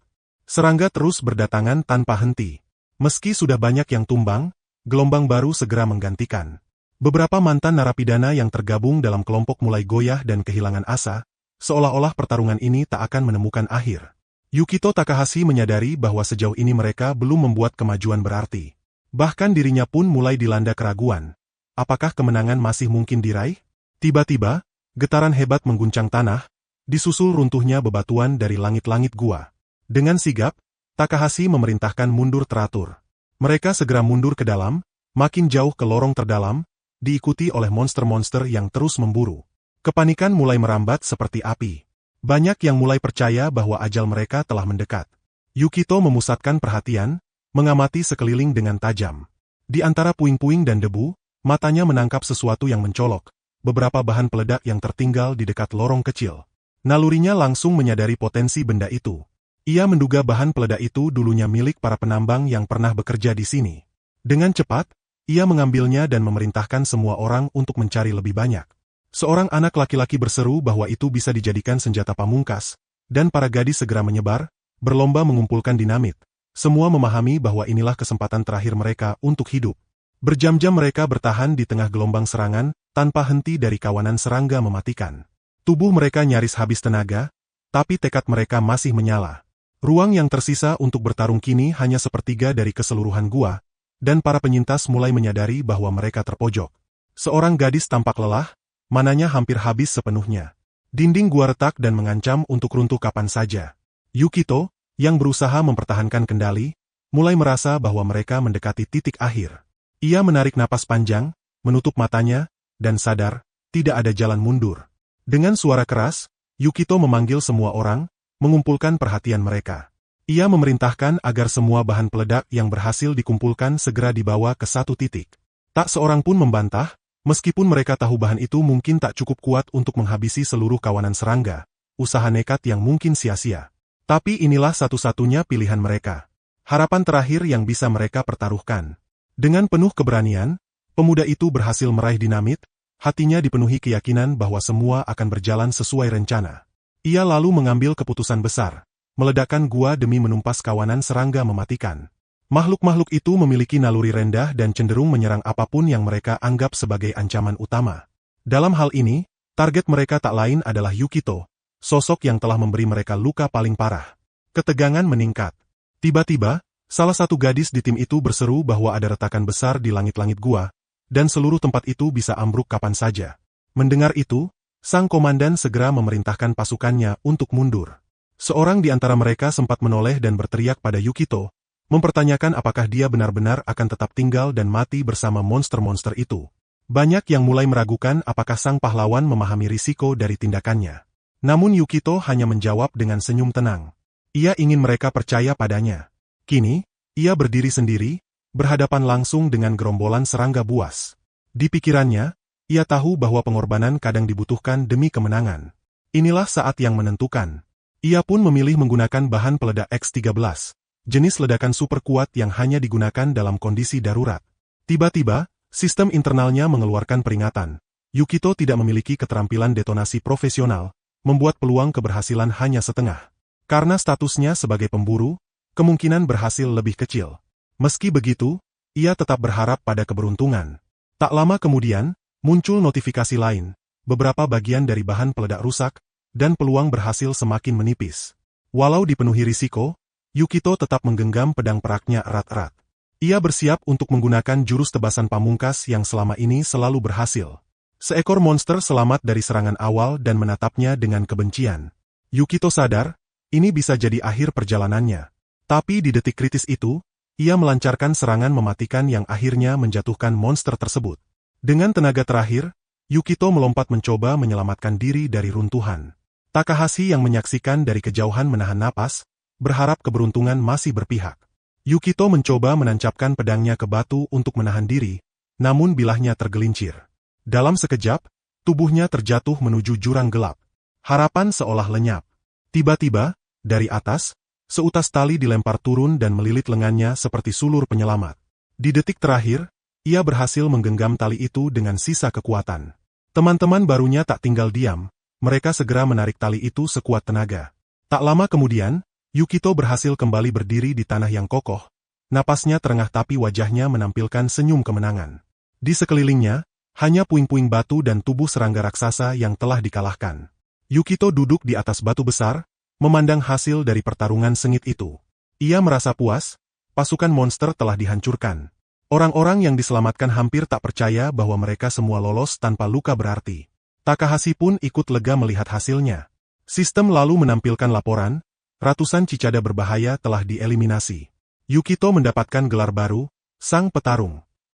Serangga terus berdatangan tanpa henti. Meski sudah banyak yang tumbang, gelombang baru segera menggantikan. Beberapa mantan narapidana yang tergabung dalam kelompok mulai goyah dan kehilangan asa, seolah-olah pertarungan ini tak akan menemukan akhir. Yukito Takahashi menyadari bahwa sejauh ini mereka belum membuat kemajuan berarti. Bahkan dirinya pun mulai dilanda keraguan. Apakah kemenangan masih mungkin diraih? Tiba-tiba, getaran hebat mengguncang tanah, disusul runtuhnya bebatuan dari langit-langit gua. Dengan sigap, Takahashi memerintahkan mundur teratur. Mereka segera mundur ke dalam, makin jauh ke lorong terdalam, diikuti oleh monster-monster yang terus memburu. Kepanikan mulai merambat seperti api. Banyak yang mulai percaya bahwa ajal mereka telah mendekat. Yukito memusatkan perhatian, mengamati sekeliling dengan tajam. Di antara puing-puing dan debu, matanya menangkap sesuatu yang mencolok, beberapa bahan peledak yang tertinggal di dekat lorong kecil. Nalurinya langsung menyadari potensi benda itu. Ia menduga bahan peledak itu dulunya milik para penambang yang pernah bekerja di sini. Dengan cepat, ia mengambilnya dan memerintahkan semua orang untuk mencari lebih banyak. Seorang anak laki-laki berseru bahwa itu bisa dijadikan senjata pamungkas, dan para gadis segera menyebar, berlomba mengumpulkan dinamit. Semua memahami bahwa inilah kesempatan terakhir mereka untuk hidup. Berjam-jam mereka bertahan di tengah gelombang serangan, tanpa henti dari kawanan serangga mematikan. Tubuh mereka nyaris habis tenaga, tapi tekad mereka masih menyala. Ruang yang tersisa untuk bertarung kini hanya sepertiga dari keseluruhan gua, dan para penyintas mulai menyadari bahwa mereka terpojok. Seorang gadis tampak lelah, mananya hampir habis sepenuhnya. Dinding gua retak dan mengancam untuk runtuh kapan saja. Yukito, yang berusaha mempertahankan kendali, mulai merasa bahwa mereka mendekati titik akhir. Ia menarik napas panjang, menutup matanya, dan sadar, tidak ada jalan mundur. Dengan suara keras, Yukito memanggil semua orang, mengumpulkan perhatian mereka. Ia memerintahkan agar semua bahan peledak yang berhasil dikumpulkan segera dibawa ke satu titik. Tak seorang pun membantah, meskipun mereka tahu bahan itu mungkin tak cukup kuat untuk menghabisi seluruh kawanan serangga, usaha nekat yang mungkin sia-sia. Tapi inilah satu-satunya pilihan mereka. Harapan terakhir yang bisa mereka pertaruhkan. Dengan penuh keberanian, pemuda itu berhasil meraih dinamit, hatinya dipenuhi keyakinan bahwa semua akan berjalan sesuai rencana. Ia lalu mengambil keputusan besar, meledakkan gua demi menumpas kawanan serangga mematikan. Makhluk-makhluk itu memiliki naluri rendah dan cenderung menyerang apapun yang mereka anggap sebagai ancaman utama. Dalam hal ini, target mereka tak lain adalah Yukito, sosok yang telah memberi mereka luka paling parah. Ketegangan meningkat. Tiba-tiba, salah satu gadis di tim itu berseru bahwa ada retakan besar di langit-langit gua, dan seluruh tempat itu bisa ambruk kapan saja. Mendengar itu, sang komandan segera memerintahkan pasukannya untuk mundur. Seorang di antara mereka sempat menoleh dan berteriak pada Yukito, mempertanyakan apakah dia benar-benar akan tetap tinggal dan mati bersama monster-monster itu. Banyak yang mulai meragukan apakah sang pahlawan memahami risiko dari tindakannya. Namun Yukito hanya menjawab dengan senyum tenang. Ia ingin mereka percaya padanya. Kini, ia berdiri sendiri, berhadapan langsung dengan gerombolan serangga buas. Di pikirannya, ia tahu bahwa pengorbanan kadang dibutuhkan demi kemenangan. Inilah saat yang menentukan. Ia pun memilih menggunakan bahan peledak X-13, jenis ledakan super kuat yang hanya digunakan dalam kondisi darurat. Tiba-tiba, sistem internalnya mengeluarkan peringatan. Yukito tidak memiliki keterampilan detonasi profesional, membuat peluang keberhasilan hanya setengah. Karena statusnya sebagai pemburu, kemungkinan berhasil lebih kecil. Meski begitu, ia tetap berharap pada keberuntungan. Tak lama kemudian, muncul notifikasi lain, beberapa bagian dari bahan peledak rusak, dan peluang berhasil semakin menipis. Walau dipenuhi risiko, Yukito tetap menggenggam pedang peraknya erat-erat. Ia bersiap untuk menggunakan jurus tebasan pamungkas yang selama ini selalu berhasil. Seekor monster selamat dari serangan awal dan menatapnya dengan kebencian. Yukito sadar, ini bisa jadi akhir perjalanannya. Tapi di detik kritis itu, ia melancarkan serangan mematikan yang akhirnya menjatuhkan monster tersebut. Dengan tenaga terakhir, Yukito melompat mencoba menyelamatkan diri dari runtuhan. Takahashi yang menyaksikan dari kejauhan menahan napas, berharap keberuntungan masih berpihak. Yukito mencoba menancapkan pedangnya ke batu untuk menahan diri, namun bilahnya tergelincir. Dalam sekejap, tubuhnya terjatuh menuju jurang gelap. Harapan seolah lenyap. Tiba-tiba, dari atas, seutas tali dilempar turun dan melilit lengannya seperti sulur penyelamat. Di detik terakhir, ia berhasil menggenggam tali itu dengan sisa kekuatan. Teman-teman barunya tak tinggal diam, mereka segera menarik tali itu sekuat tenaga. Tak lama kemudian, Yukito berhasil kembali berdiri di tanah yang kokoh. Napasnya terengah tapi wajahnya menampilkan senyum kemenangan. Di sekelilingnya, hanya puing-puing batu dan tubuh serangga raksasa yang telah dikalahkan. Yukito duduk di atas batu besar, memandang hasil dari pertarungan sengit itu. Ia merasa puas, pasukan monster telah dihancurkan. Orang-orang yang diselamatkan hampir tak percaya bahwa mereka semua lolos tanpa luka berarti. Takahashi pun ikut lega melihat hasilnya. Sistem lalu menampilkan laporan, ratusan cicada berbahaya telah dieliminasi. Yukito mendapatkan gelar baru, Sang Petarung.